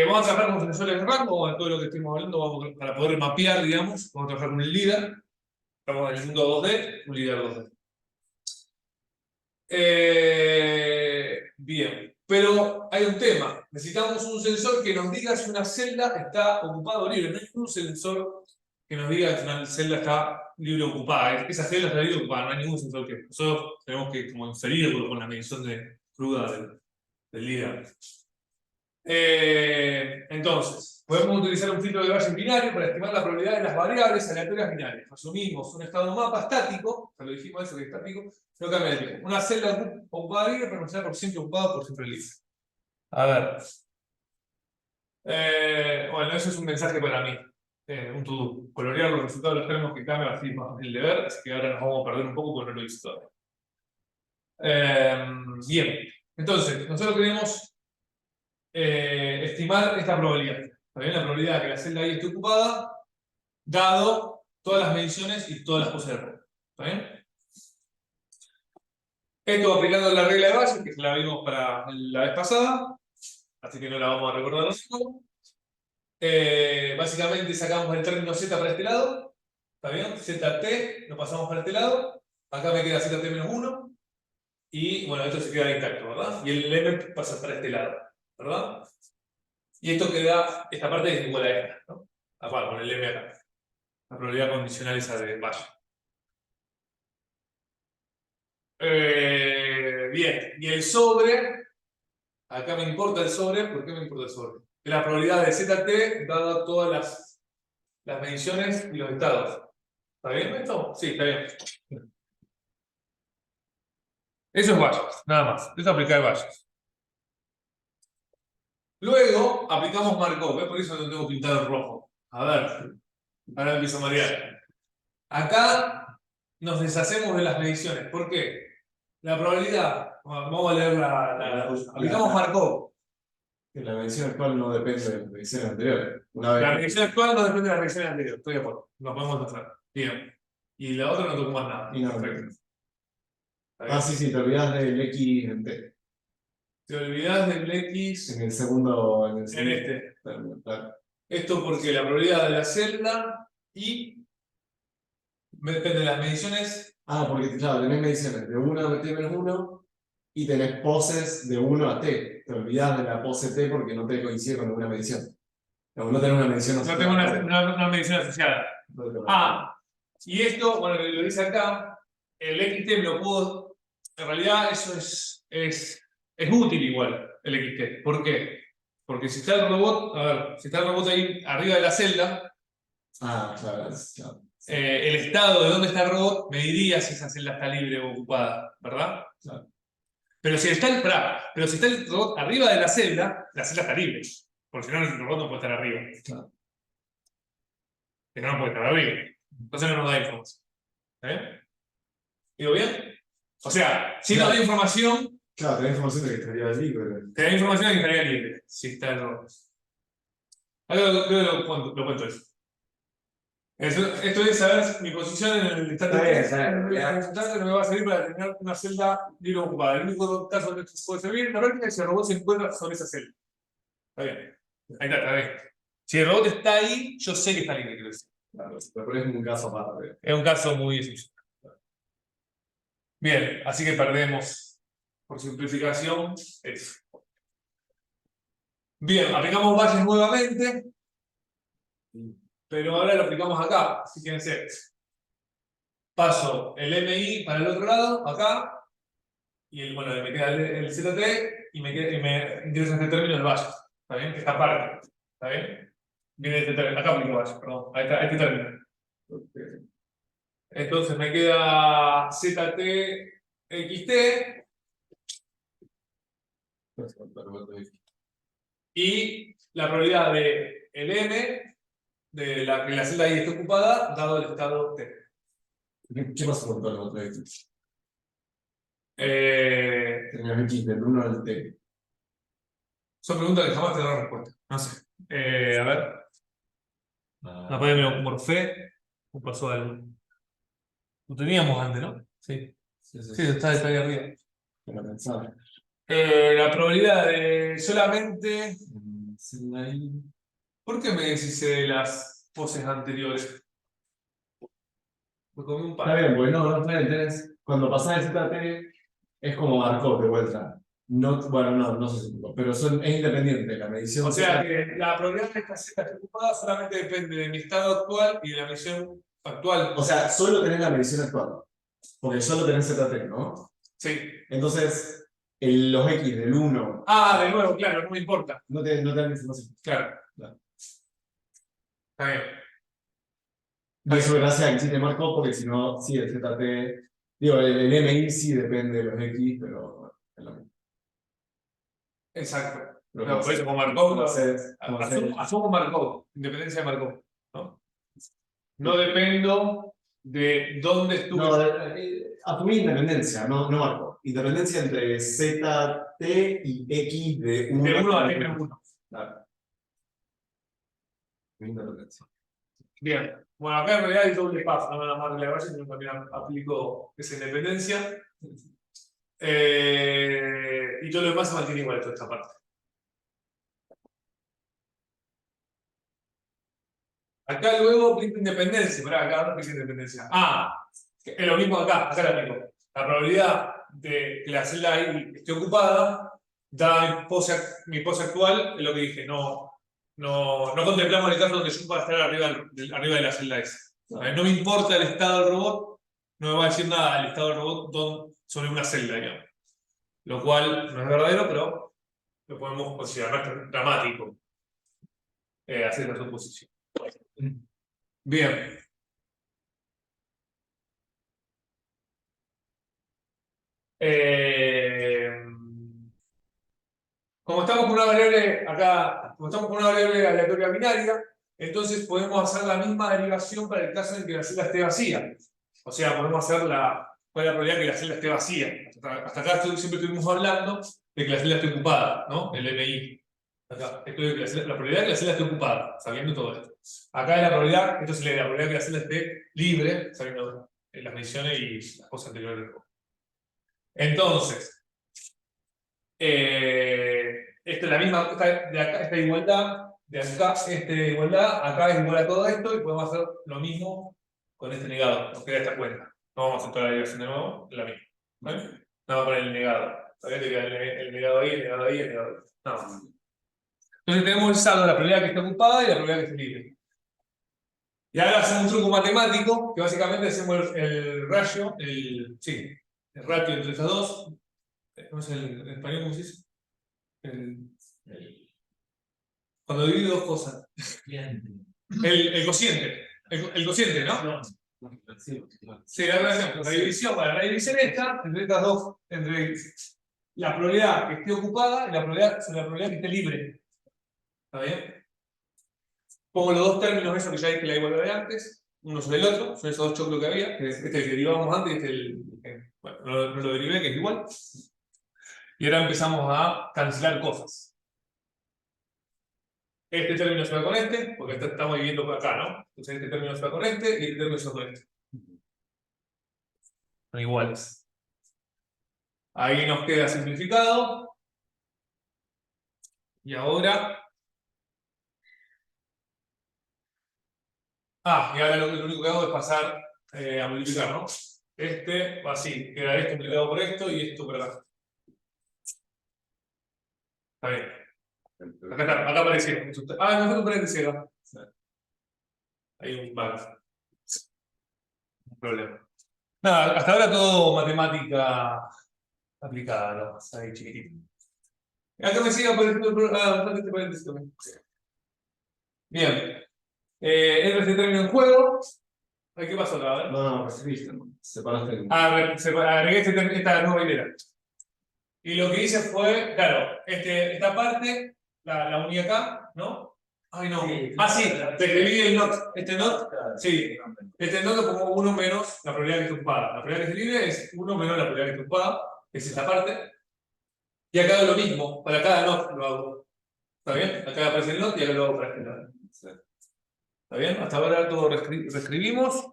Vamos a trabajar con sensores de rango, en todo lo que estuvimos hablando, para poder mapear, digamos. Vamos a trabajar con el LIDAR. Estamos en el mundo 2D, un LIDAR 2D. Bien, pero hay un tema. Necesitamos un sensor que nos diga si una celda está ocupada o libre. No hay un sensor que nos diga si una celda está libre o ocupada. Esa celda está libre o ocupada, no hay ningún sensor que. Nosotros tenemos que como inferirlo con la medición de cruda del LIDAR. Entonces, podemos utilizar un filtro de Bayes binario para estimar la probabilidad de las variables aleatorias binarias. Asumimos un estado mapa estático, ya lo dijimos eso que es estático, no cambia de tiempo. Una celda ocupada libre permanecerá por siempre ocupada, por siempre libre. A ver. Bueno, eso es un mensaje para mí. Un to-do. Colorear los resultados de los términos que cambian, así es más fácil de ver, así que ahora nos vamos a perder un poco porque no lo hice todavía. Bien. Entonces, nosotros queremos estimar esta probabilidad. ¿Está bien? La probabilidad de que la celda I esté ocupada, dado todas las mediciones y todas las poses de error. ¿Está bien? Esto aplicando la regla de Bayes, que la vimos para la vez pasada, así que no la vamos a recordar nosotros. Básicamente sacamos el término z para este lado. ¿Está bien? ZT lo pasamos para este lado. Acá me queda ZT-1. Y bueno, esto se queda intacto, ¿verdad? Y el m pasa para este lado, ¿verdad? Y esto queda, esta parte es igual a esta, ¿no? Aparte, con el m acá. La probabilidad condicional esa de Bayes. Bien, y el sobre, acá me importa el sobre. ¿Por qué me importa el sobre? Es la probabilidad de ZT dada todas las mediciones y los estados. ¿Está bien esto? Sí, está bien. Eso es Bayes, nada más. Eso es aplicar Bayes. Luego aplicamos Markov, ¿ves? Por eso no tengo pintado en rojo. A ver, ahora empiezo a marear. Acá nos deshacemos de las mediciones. ¿Por qué? La probabilidad, vamos a leer aplicamos Markov. Que la medición actual no depende de las mediciones anteriores. Una vez La que- medición actual no depende de la medición anterior, estoy de acuerdo. Lo podemos mostrar. Bien. Y la otra no tocó más nada. Y no, Perfecto. Está bien. Ah, sí, sí, te olvidas del X en T. Te olvidás del X En el segundo. en este. término, claro. Esto porque la probabilidad de la celda y depende de las mediciones. Ah, porque claro, tenés mediciones de 1 a T menos 1 y tenés poses de 1 a T. Te olvidás de la pose T porque no te coincide con ninguna medición. No tenés una medición No tengo una medición asociada. Ah, y esto, bueno, lo dice acá, el XT me lo puedo. En realidad, eso es útil igual, el XT. ¿Por qué? Porque si está el robot, a ver, si está el robot ahí arriba de la celda, Ah, claro, claro. el estado de dónde está el robot me diría si esa celda está libre o ocupada, ¿verdad? Claro. Pero si está pero si está el robot arriba de la celda está libre. Porque si no, el robot no puede estar arriba. Claro. Que no puede estar arriba. Entonces no nos da información. ¿Eh? ¿Digo bien? O sea, si nos da información, Claro, tenés información de que estaría allí, pero. te da información y estaría libre. Si está el robot. Ahora lo cuento eso. Esto es saber mi posición en el instante no me va a servir para tener una celda libre ocupada. El único caso donde esto puede servir la práctica es si el robot se encuentra sobre esa celda. Está bien. Ahí está bien. Si el robot está ahí, yo sé que está libre, quiero decir. Claro, pero es un caso aparte. Es un caso muy excepcional. Bien, así que perdemos, por simplificación, eso. Bien, aplicamos valles nuevamente, pero ahora lo aplicamos acá. Así que fíjense. Paso el MI para el otro lado, acá, y bueno, me queda el ZT y me interesa este término del valle. ¿Está bien? Esta parte. ¿Está bien? Viene este término. Acá aplico valle, perdón. Ahí está, este término. Entonces me queda ZT XT y la probabilidad de el M de que la celda ahí esté ocupada, dado el estado T. ¿Qué pasa con todo el otro X? Eh, Tenías X del 1 al T. Son preguntas que jamás te dan respuesta. No sé. A ver. Capaz que me lo morfé o pasó algo. Lo teníamos antes, ¿no? Sí. Sí, está ahí arriba. Pero pensaba. La probabilidad de solamente. Ahí. ¿Por qué me decís de las poses anteriores? Me comí un Está par. bien, porque no, está bien, cuando pasás el ZT es como Markov de vuelta. No, bueno, no sé si pero es independiente la medición. O sea Z. que la probabilidad de que esta celda esté ocupada solamente depende de mi estado actual y de la misión actual. O sea, solo tenés la medición actual. Porque solo tenés ZT, ¿no? Sí. Entonces, los X del 1 Ah, de nuevo, claro, no me importa. no te dan información. Claro. Claro. Está bien. Y eso gracias a que existe Markov, porque si no, sí, el ZT. Digo, el MI sí depende de los X, pero bueno, es lo mismo. Exacto. Pero No, por eso con Markov, como asumo Markov, independencia de Markov. ¿No? No dependo de dónde estuve. No, asumí independencia, no Markov. Independencia entre ZT y X de 1 de 1 a N1. Claro. Independencia. Bien. Bueno, acá en realidad hay doble paso, no nada más de la base, sino también aplico esa independencia. Y todo lo demás se mantiene igual toda esta parte. Acá luego aplico independencia. Pará, acá no aplico independencia. Es lo mismo acá lo aplico. La probabilidad de que la celda ahí esté ocupada, dada mi pose actual, es lo que dije. No contemplamos el caso donde yo pueda estar arriba de la celda esa. No me importa el estado del robot, no me va a decir nada el estado del robot sobre una celda, digamos. Lo cual no es verdadero, pero lo podemos considerar dramático hacer esta suposición. Bien. Como estamos con una variable que acá, como estamos con una variable aleatoria binaria, entonces podemos hacer la misma derivación para el caso en que la celda esté vacía. O sea, podemos hacer cuál es la probabilidad que la celda esté vacía. Hasta acá siempre estuvimos hablando de que la celda esté ocupada, ¿no? El MI. Acá, esto de que la probabilidad de que la celda esté ocupada, sabiendo todo esto. Acá es la probabilidad, esto es la probabilidad de que la celda esté libre, sabiendo las mediciones y las cosas anteriores. Entonces, esta es la misma, de acá, esta igualdad, de acá, esta igualdad, acá es igual a todo esto y podemos hacer lo mismo con este negado. Nos queda esta cuenta. No vamos a hacer toda la derivación de nuevo, es la misma. ¿Vale? No vamos a poner el negado. Todavía te queda el negado ahí, el negado ahí, el negado ahí. No. Entonces tenemos el saldo de la probabilidad que esté ocupada y la probabilidad que esté libre. Y ahora hacemos un truco matemático, que básicamente hacemos el ratio, el ratio entre estas dos. No sé en español cómo se dice. Cuando divido dos cosas. El cociente. El cociente, ¿no? Sí, la relación. La división, bueno, la división esta, entre estas dos, entre la probabilidad que esté ocupada y la probabilidad que esté libre. ¿Está bien? Pongo los dos términos, eso que ya dije la igualdad de antes, uno sobre el otro, son esos dos choclos que había, que este es el que derivábamos antes, este es bueno, no lo derivé, que es igual. Y ahora empezamos a cancelar cosas. Este término se va con este, porque estamos dividiendo por acá, ¿no? Entonces este término se va con este y este término se va con este. Son iguales. Ahí nos queda simplificado. Y ahora... y ahora lo único que hago es pasar a multiplicar, ¿no? Este va así, queda esto multiplicado por esto y esto por acá. Está bien. Acá está, acá apareció. No fue un paréntesis acá. Hay un bug. Un problema. Nada, hasta ahora todo matemática aplicada, ¿no? Ahí chiquitito. Acá me sigue apareciendo este paréntesis también. Bien. Entra este término en juego. ¿Qué pasó acá? A ver. No, recibiste, ¿no? Separaste. Agregué esta nueva hilera. Y lo que hice fue, claro, esta parte la uní acá, ¿no? Ay, no. Sí, te escribí el not. Este not, sí. Este not lo pongo 1 menos la probabilidad que esté ocupada. La probabilidad que esté libre es 1 menos la probabilidad que esté ocupada, que es esta parte. Y acá hago lo mismo, para cada not lo hago. ¿Está bien? Acá aparece el not y acá lo hago para este lado. ¿Está bien? Hasta ahora todo reescribimos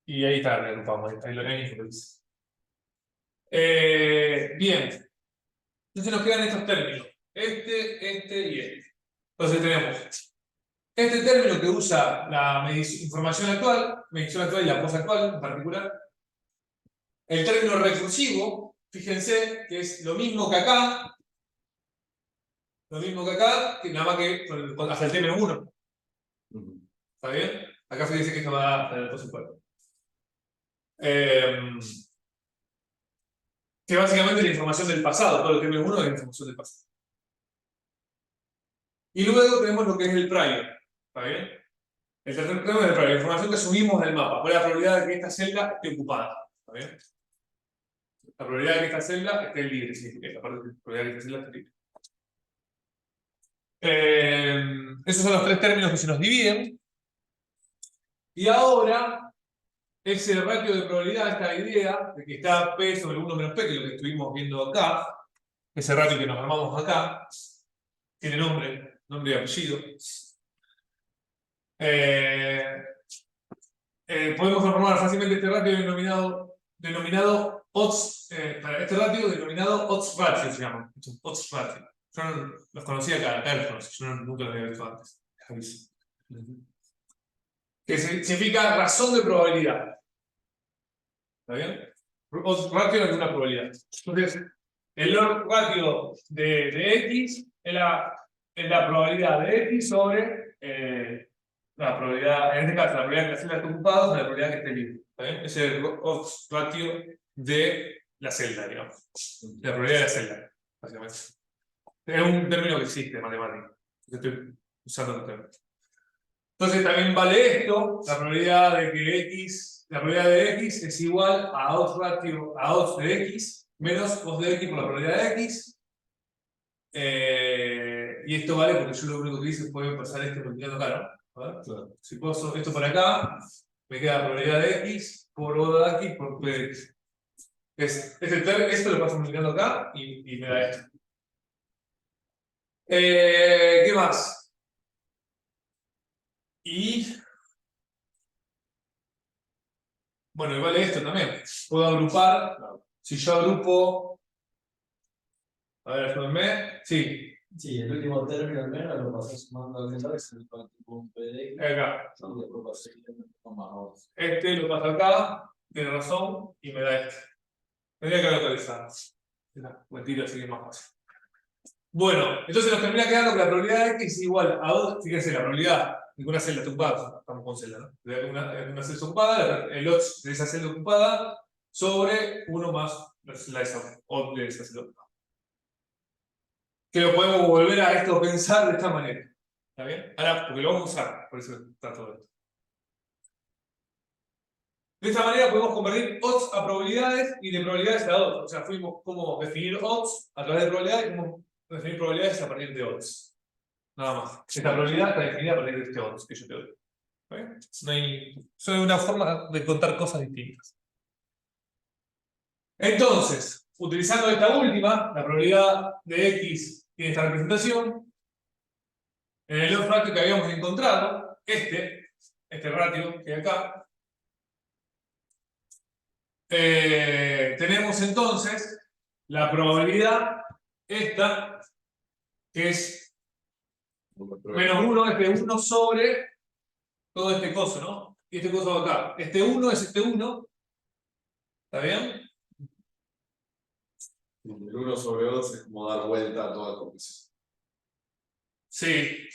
y ahí está, reagrupamos. Ahí lo dice. Bien. Entonces nos quedan estos términos. Este y este. Entonces tenemos este término que usa la información actual, medición actual y la post actual en particular. El término recursivo, fíjense que es lo mismo que acá. Lo mismo que acá, que nada más que hasta el término 1. ¿Está bien? Acá fíjense que esto va a el post actual. Que básicamente es la información del pasado. Todo el término 1 es la información del pasado. Y luego tenemos lo que es el prior. ¿Está bien? El tercer término es el prior, la información que subimos del mapa. ¿Cuál es la probabilidad de que esta celda esté ocupada? ¿Está bien? La probabilidad de que esta celda esté libre, significa esta parte de la probabilidad de que esta celda esté libre. Esos son los tres términos que se nos dividen. Y ahora, ese ratio de probabilidad, esta idea de que está P sobre 1 menos P, que es lo que estuvimos viendo acá, ese ratio que nos armamos acá, tiene nombre y apellido. Podemos transformar fácilmente este ratio denominado odds, este ratio denominado odds ratio se llama. Odds ratio. Yo no los conocía acá los conocí, yo nunca los había visto antes. Que significa razón de probabilidad. ¿Está bien? Odds ratio es una probabilidad. Entonces, el log ratio de x es la probabilidad de x sobre la probabilidad, en este caso, la probabilidad que la celda esté ocupada sobre la probabilidad que esté libre. ¿Está bien? Ese es el odds ratio de la celda, digamos. La probabilidad de la celda, básicamente. Es un término que existe en matemática. Estoy usando el término. Entonces también vale esto, la probabilidad de que x, la probabilidad de x es igual a odds ratio, a odds de x, menos odds de x por la probabilidad de x. Y esto vale porque yo lo único que hice fue pasar este multiplicando acá, ¿no? A ver, Claro. si paso esto para acá, me queda la probabilidad de x por o de x por p de x. Esto lo paso multiplicando acá y me da esto. ¿Qué más? Y bueno, igual esto también. Puedo agrupar. Si yo agrupo. A ver, ayúdenme. Sí, Sí, el último término al menos lo pasás sumando al menor, es el tipo un PDX, acá. y después pasás con más dos. Este lo paso acá. Tiene razón. Y me da este. Tendría que localizar. Me tiro así que es más fácil. Bueno, entonces nos termina quedando que la probabilidad de x es igual a 2. Fíjense, la probabilidad de una celda ocupada, estamos con celda, ¿no? De una celda ocupada, el odds de esa celda ocupada sobre 1 más la odds de esa celda ocupada. Que lo podemos volver a esto pensar de esta manera. ¿Está bien? Ahora, porque lo vamos a usar, por eso está todo esto. De esta manera podemos convertir odds a probabilidades y de probabilidades a odds. O sea, fuimos cómo definir odds a través de probabilidades y cómo definir probabilidades a partir de odds. Nada más. Esta probabilidad está definida a partir de este odds que yo te doy. ¿Okay? No hay, son una forma de contar cosas distintas. Entonces, utilizando esta última, la probabilidad de x tiene esta representación. En el odds ratio que habíamos encontrado, este ratio que hay acá, tenemos entonces la probabilidad esta, que es menos 1, este 1 sobre todo este coso, ¿no? Y este coso acá. Este 1 es este 1. ¿Está bien? El 1 sobre 2 es como dar vuelta a toda la composición. Sí.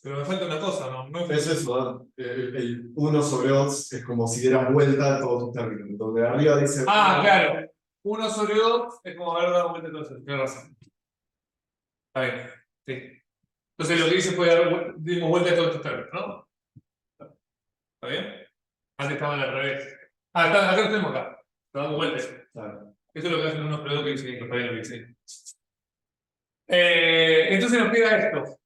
Pero me falta una cosa, ¿no? No es Es eso, ¿no? El 1 sobre 2 es como si dieras vuelta a todos tus términos. Donde arriba dice. claro. 1 sobre 2 es como haber dado vuelta entonces. Tienes razón. Está bien. Sí. Entonces lo que dice fue dimos vuelta a todos estos términos, ¿no? ¿Está bien? Antes estaban al revés. Acá lo tenemos acá. Lo damos vuelta. Claro. Eso es lo que hacen unos productos que dicen, está bien lo que dicen. Entonces nos queda esto.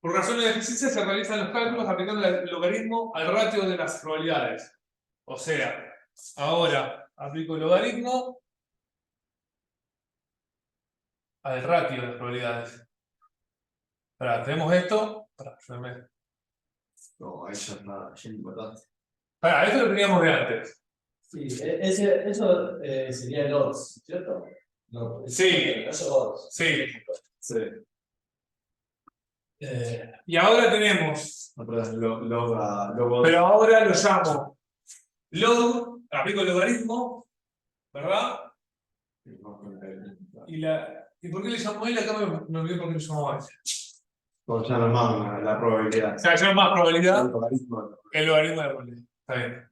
Por razones de eficiencia se realizan los cálculos aplicando el logaritmo al ratio de las probabilidades. O sea, ahora aplico el logaritmo al ratio de las probabilidades. Pará, tenemos esto. Pará, No, ahí ya nada, ya me mataste. Pará, esto lo teníamos de antes. Sí, eso sería el odds, ¿cierto? No, Sí. Eso odds. Sí. Sí. Y ahora tenemos. No, perdón, luego. Pero ahora lo llamo log, aplico el logaritmo, ¿verdad? ¿Y por qué le llamo él? Acá me olvidé por qué le llamaba él. Pues ya no es más la probabilidad. O sea, ya más probabilidad El logaritmo. que el logaritmo de la probabilidad. Está bien.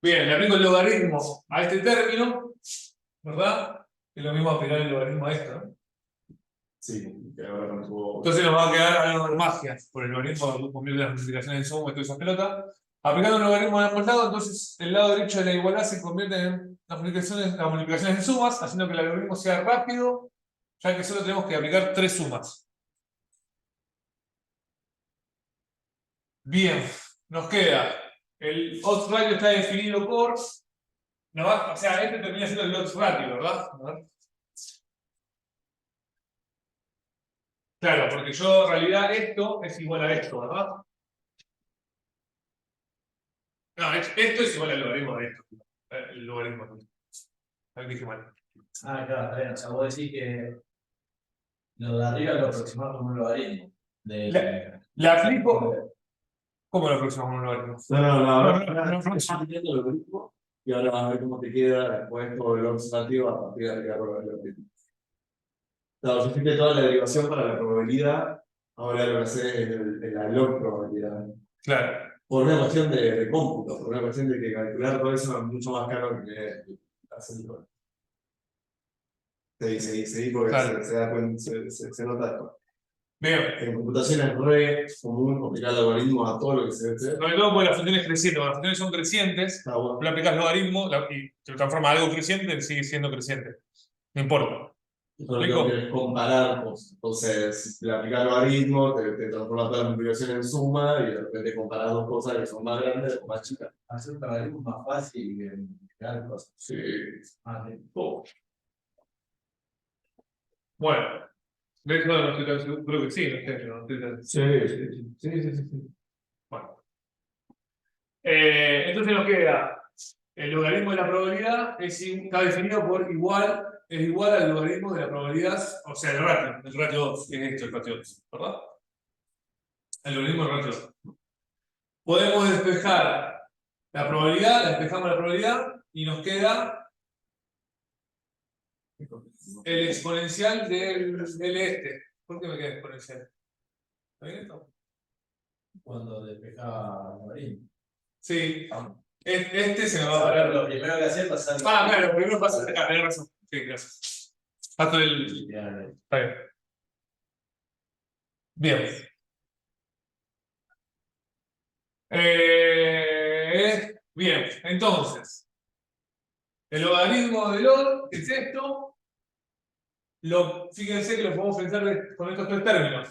Bien, le aplico el logaritmo a este término, ¿verdad? Y lo mismo aplicar el logaritmo a esto, ¿no? Sí, que ahora con tu. Entonces nos va a quedar algo de magia, por el logaritmo convierte las multiplicaciones en suma y toda esa pelota. Aplicando el logaritmo de ambos lados, entonces el lado derecho de la igualdad se convierte en las multiplicaciones en sumas, haciendo que el algoritmo sea rápido, ya que solo tenemos que aplicar 3 sumas. Bien, nos queda el odds ratio está definido por. O sea, este termina siendo el odds ratio, ¿verdad? A ver. Claro, porque yo en realidad esto es igual a esto, ¿verdad? No, esto es igual al logaritmo de esto. El logaritmo de esto. Ahí dije mal. Claro, está bien. O sea, vos decís que lo de arriba lo aproximamos como un logaritmo. Le aplico. ¿Cómo lo aproximamos a un logaritmo? No. Estás metiendo el logaritmo y ahora vas a ver cómo te queda después todo el observativo a partir de la probabilidad. Claro, yo hiciste toda la derivación para la probabilidad, ahora lo que haces es la log probabilidad. Claro. Por una cuestión de cómputo, por una cuestión de que calcular todo eso es mucho más caro que hacerlo. Sí, porque Claro. se da cuenta, se nota después. Bien. En computación es re común aplicar logaritmos a todo lo que se ve. Sobre todo porque las funciones crecientes, cuando las funciones son crecientes, Está bueno. tú le aplicas logaritmo y se lo transforma en algo creciente, sigue siendo creciente. No importa. Solo tengo que comparar cosas. Entonces, si le aplicas logaritmo, te transforma todas las multiplicaciones en suma y de repente comparas dos cosas que son más grandes o más chicas. Hacer un logaritmo es más fácil que multiplicar cosas. Sí. Sí. Oh. Bueno, de hecho no estoy tan seguro, creo que sí, no estoy tan Sí. Bueno. Entonces nos queda el logaritmo de la probabilidad está definido por igual, es igual al logaritmo de la probabilidad, o sea, el ratio 2, es esto el ratio 2, ¿verdad? El logaritmo del ratio 2. Podemos despejar la probabilidad, despejamos la probabilidad y nos queda el exponencial del este. ¿Por qué me queda exponencial? ¿Está bien esto? Cuando despejaba el logaritmo. Sí. Este se me va a parar. Lo primero que hacía es pasar. Ah, claro, primero pasa acá, tenés razón. Sí, gracias. Paso el. Está bien. Bien. Bien, entonces. El logaritmo de LOL, ¿qué es esto? Fíjense que lo podemos pensar con estos tres términos.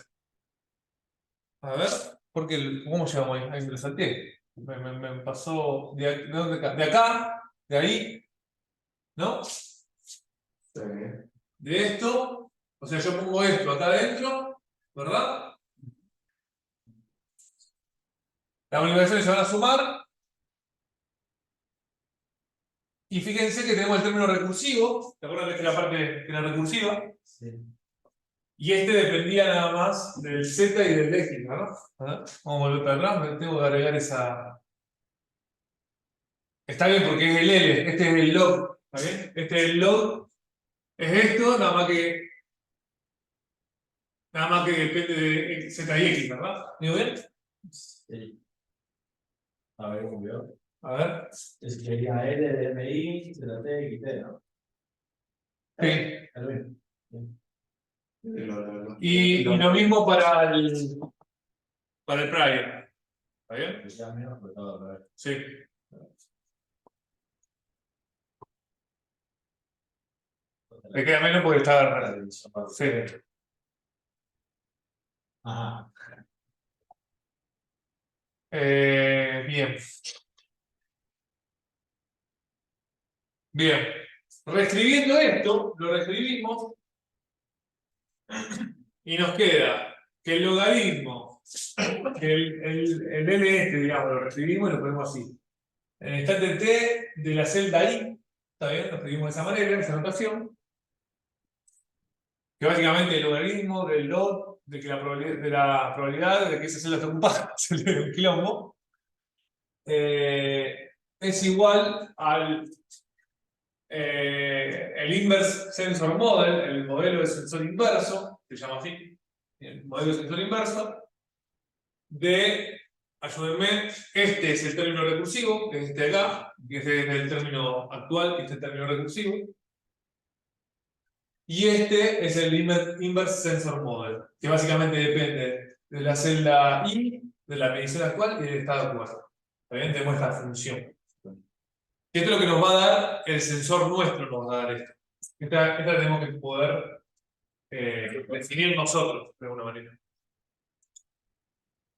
A ver, porque ¿cómo llegamos ahí? Ahí me lo salté. Me pasó de acá, de ahí, ¿no? Sí. De esto, o sea, yo pongo esto acá adentro, ¿verdad? Las multiplicaciones se van a sumar. Y fíjense que tenemos el término recursivo. ¿Te acuerdan que esta es la parte que era recursiva? Sí. Y este dependía nada más del z y del x, ¿verdad? Vamos a volver para atrás, me tengo que agregar esa. Está bien porque es el L, este es el log, ¿está bien? Este es el log, es esto, nada más que depende de z y x, ¿verdad? ¿Digo bien? Sí. A ver, ¿cómo veo? A ver. Sería L de MI, ZT, XT, ¿no? Sí. Está bien. Y lo mismo para el prior. ¿Está bien? Ya menos, pero todo, a ver. Sí. Le queda menos porque está. Sí. Ajá. Bien. Bien. Reescribiendo esto, lo reescribimos y nos queda que el logaritmo, que el L este, digamos, lo reescribimos y lo ponemos así. En el instante t de la celda I, ¿está bien? Lo escribimos de esa manera, en esa notación. Que básicamente el logaritmo del log de la probabilidad de que esa celda esté ocupada, se le dé un quilombo, es igual al el Inverse Sensor Model, el modelo de sensor inverso, se llama así, el modelo de sensor inverso, ayúdenme, este es el término recursivo, que es este de acá, que este es el término actual, que es el término recursivo, y este es el Inverse Sensor Model, que básicamente depende de la celda I, de la medición actual y del estado actual. También tenemos esta función. Y esto es lo que nos va a dar el sensor nuestro, nos va a dar esto. Esta tenemos que poder definir nosotros, de alguna manera.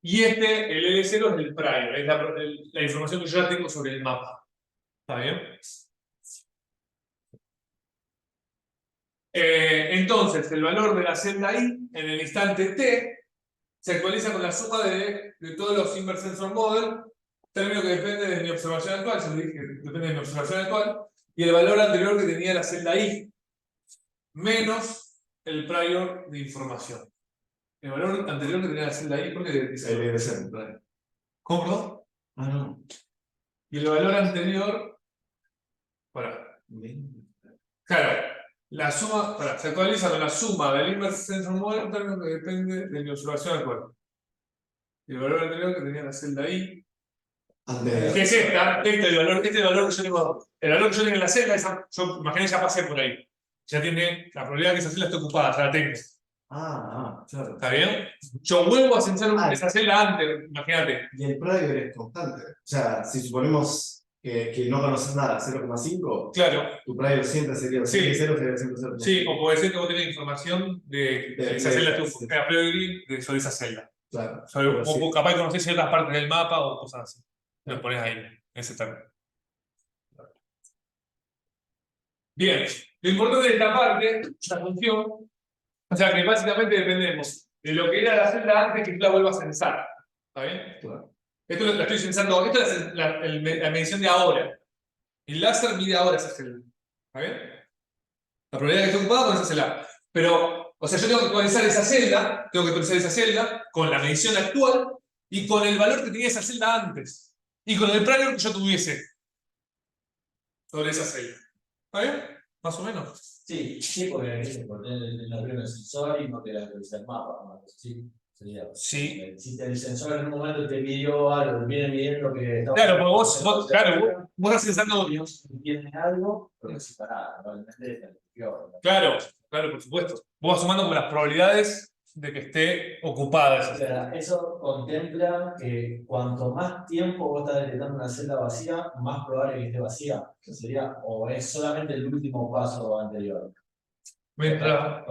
Y el L0 es el prior, es la información que yo ya tengo sobre el mapa. ¿Está bien? Entonces, el valor de la celda I en el instante t se actualiza con la suma de todos los Inverse Sensor Model, término que depende de mi observación actual, yo le dije, depende de mi observación actual, y el valor anterior que tenía la celda I, menos el prior de información. El valor anterior que tenía la celda I, ¿por qué dice El LSM. ¿Cómo, perdón? Ah, no. Y el valor anterior, claro, la suma, se actualiza con la suma del Inverse Sensor Model, término que depende de mi observación actual. Y el valor anterior que tenía la celda I, que es este valor que yo tengo, el valor que yo tengo en la celda, yo imagino ya pasé por ahí. Ya tiene la probabilidad de que esa celda esté ocupada, ya la tengo. Claro. ¿Está bien? Yo vuelvo a censar Ah, esa celda antes, imagínate. Y el prior es constante. O sea, si suponemos que no conoces nada, 0,5, Claro, tu prior siempre sería Sí. 0, sería siempre 0,5. sí, o puede ser que vos tenés información de esa celda, sí. a priori, sobre esa celda. Claro. Sobre, Pero vos sí. capaz de conocer ciertas partes del mapa o cosas así. Lo pones ahí, en ese término. Bien, lo importante de esta parte, esta función, o sea que básicamente dependemos de lo que era la celda antes que yo la vuelva a censar. ¿Está bien? Claro. Esto lo estoy censando, esto es la medición de ahora. El láser mide ahora esa celda. ¿Está bien? La probabilidad de que esté ocupada con esa celda. Pero, o sea, yo tengo que actualizar esa celda con la medición actual y con el valor que tenía esa celda antes. Y con el prior que yo tuviese sobre esa celda. ¿Está bien? Más o menos. Sí, porque el abrió el sensor y no te actualiza el mapa, ¿no? Sí, sería. Sí. Si el sensor en un momento te pidió algo, viene midiendo que está. Claro, porque vos estás censando. Tienes algo, pero no necesita nada, probablemente Claro, por supuesto. Vos vas sumando con las probabilidades de que esté ocupada esa O celda. sea, eso contempla que cuanto más tiempo vos estás detectando una celda vacía, más probable que esté vacía. Sería, o es solamente el último paso anterior. Claro,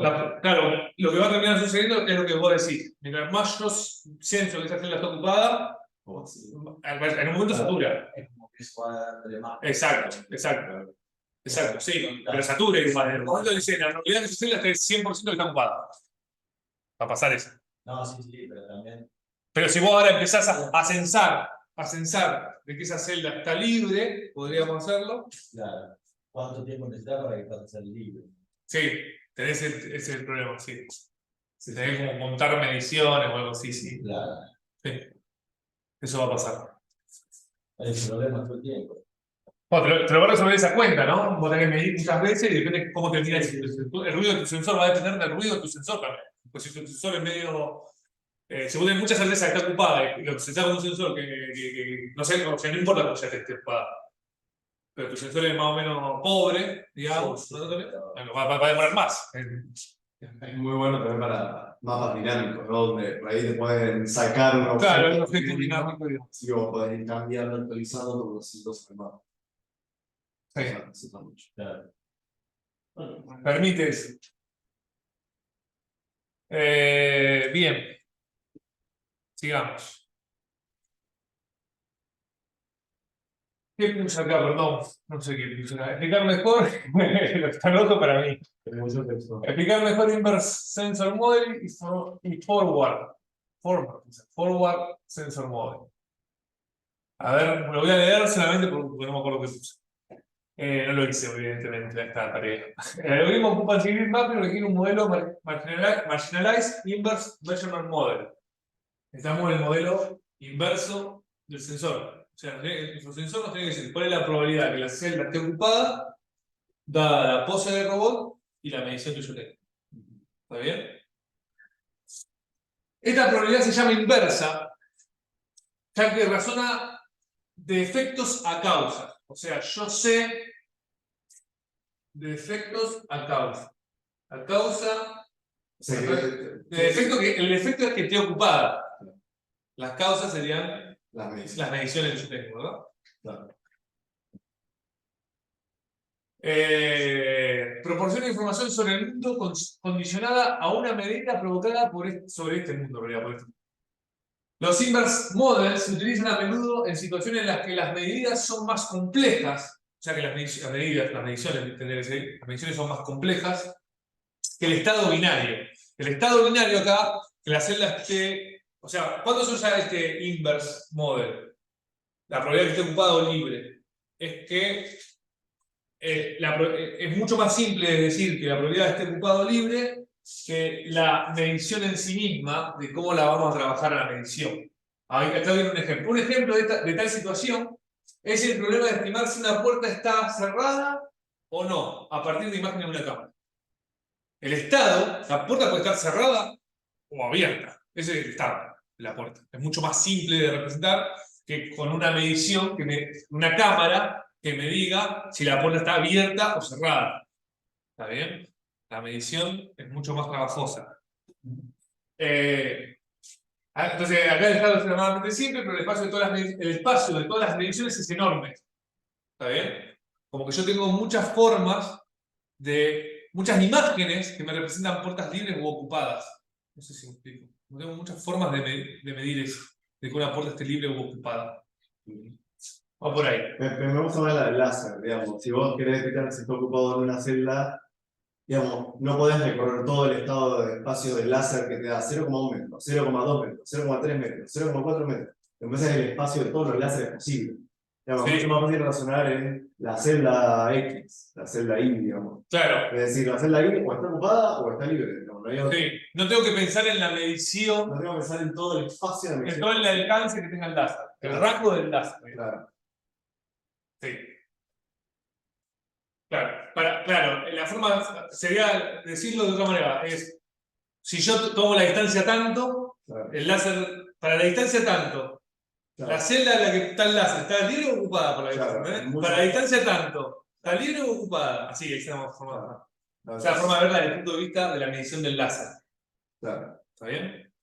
lo que va a terminar sucediendo es lo que vos decís. Mientras más yo siento que esa celda está ocupada, en un momento satura. Es como que eso va a darle más. Exacto, sí, pero satura igual. En el momento dice, la probabilidad de que esa celda esté 100% que está ocupada. Va a pasar eso. No, sí, pero también. Pero si vos ahora empezás a censar de que esa celda está libre, podríamos hacerlo. Claro. ¿Cuánto tiempo necesitas para que pase a ser libre? Sí, ese es el problema, sí. Tenés como montar mediciones o algo así, sí. Claro. Sí. Eso va a pasar. El problema todo el tiempo. Bueno, te lo va a resolver esa cuenta, ¿no? Vos tenés que medir muchas veces y depende de cómo termina el ruido de tu sensor, va a depender del ruido de tu sensor también. Pues si tu sensor es medio. Si vos tenés mucha certeza que está ocupada y lo sensás con un sensor que no sé, o sea, no importa cómo ya esté ocupada. Pero tu sensor es más o menos pobre, digamos, Sí, ¿no? pero- Bueno, va a demorar más. Es muy bueno también para mapas dinámicos, ¿no? Donde por ahí te pueden sacar un objeto. Claro, el objeto dinámico, digamos. Si vos podés ir cambiando, actualizando todos los hilos del mapa. Sí. Eso está mucho. Claro. Permite eso. Bien. Sigamos. ¿Qué puse acá? Perdón. No sé qué puse acá. Explicar mejor. Está loco para mí. Explicar mejor Inverse Sensor Model y Forward. Forward Sensor Model. A ver, lo voy a leer solamente porque no me acuerdo qué puse. No lo hice, evidentemente, esta tarea. El algoritmo ocupa el Grid Mapper y requiere un modelo Marginalized Inverse Measurement Model. Estamos en el modelo inverso del sensor. O sea, nuestro sensor nos tiene que decir cuál es la probabilidad de que la celda esté ocupada, dada la pose del robot y la medición que yo tengo. ¿Está bien? Esta probabilidad se llama inversa, ya que razona de efectos a causa. O sea, yo sé de efectos a causa. A causa. O sea, El efecto es que esté ocupada. Las causas serían las mediciones. las mediciones que yo tengo, ¿verdad? Claro. Proporciona información sobre el mundo condicionada a una medida provocada sobre este mundo. Los inverse models se utilizan a menudo en situaciones en las que las medidas son más complejas, o sea que las mediciones son más complejas que el estado binario. El estado binario acá, que la celda esté. O sea, ¿cuándo se usa este inverse model? La probabilidad de que esté ocupado o libre. Es que es mucho más simple decir que la probabilidad de esté ocupado o libre que la medición en sí misma de cómo la vamos a trabajar a la medición. Acá viene un ejemplo. Un ejemplo de tal situación es el problema de estimar si una puerta está cerrada o no, a partir de imágenes de una cámara. El estado, la puerta puede estar cerrada o abierta. Ese es el estado de la puerta. Es mucho más simple de representar que con una medición, una cámara que me diga si la puerta está abierta o cerrada. ¿Está bien? La medición es mucho más trabajosa. Entonces, acá el estado es extremadamente simple, pero el espacio de todas las mediciones es enorme. ¿Está bien? Como que yo tengo muchas formas muchas imágenes que me representan puertas libres u ocupadas. No sé si me explico. Tengo muchas formas de medir eso, de que una puerta esté libre u ocupada. O por ahí. Me gusta más la del láser, digamos. Si vos querés detectar si está ocupado en una celda, digamos, no podés recorrer todo el estado de espacio del láser que te da 0,1 metros, 0,2 metros, 0,3 metros, 0,4 metros. Entonces es el espacio de todos los láseres posibles. Digamos, Sí. mucho más fácil razonar en la celda X, la celda Y, digamos. Claro. Es decir, la celda Y o está ocupada o está libre. Digamos, no hay otro. Sí. No tengo que pensar en la medición, No tengo que pensar en todo el espacio de en medición. todo el alcance que tenga el láser, el Claro. rango del láser. Claro. Sí. Claro, la forma sería decirlo de otra manera, es si yo tomo la distancia tanto, Claro. el láser, para la distancia tanto, Claro. la celda en la que está el láser, ¿está libre o ocupada por la Claro, distancia? mucho Para la más. distancia tanto, ¿está libre o ocupada? Así, esa es la forma. Claro. O sea, la forma de verla desde el punto de vista de la medición del láser. Claro. ¿Está bien?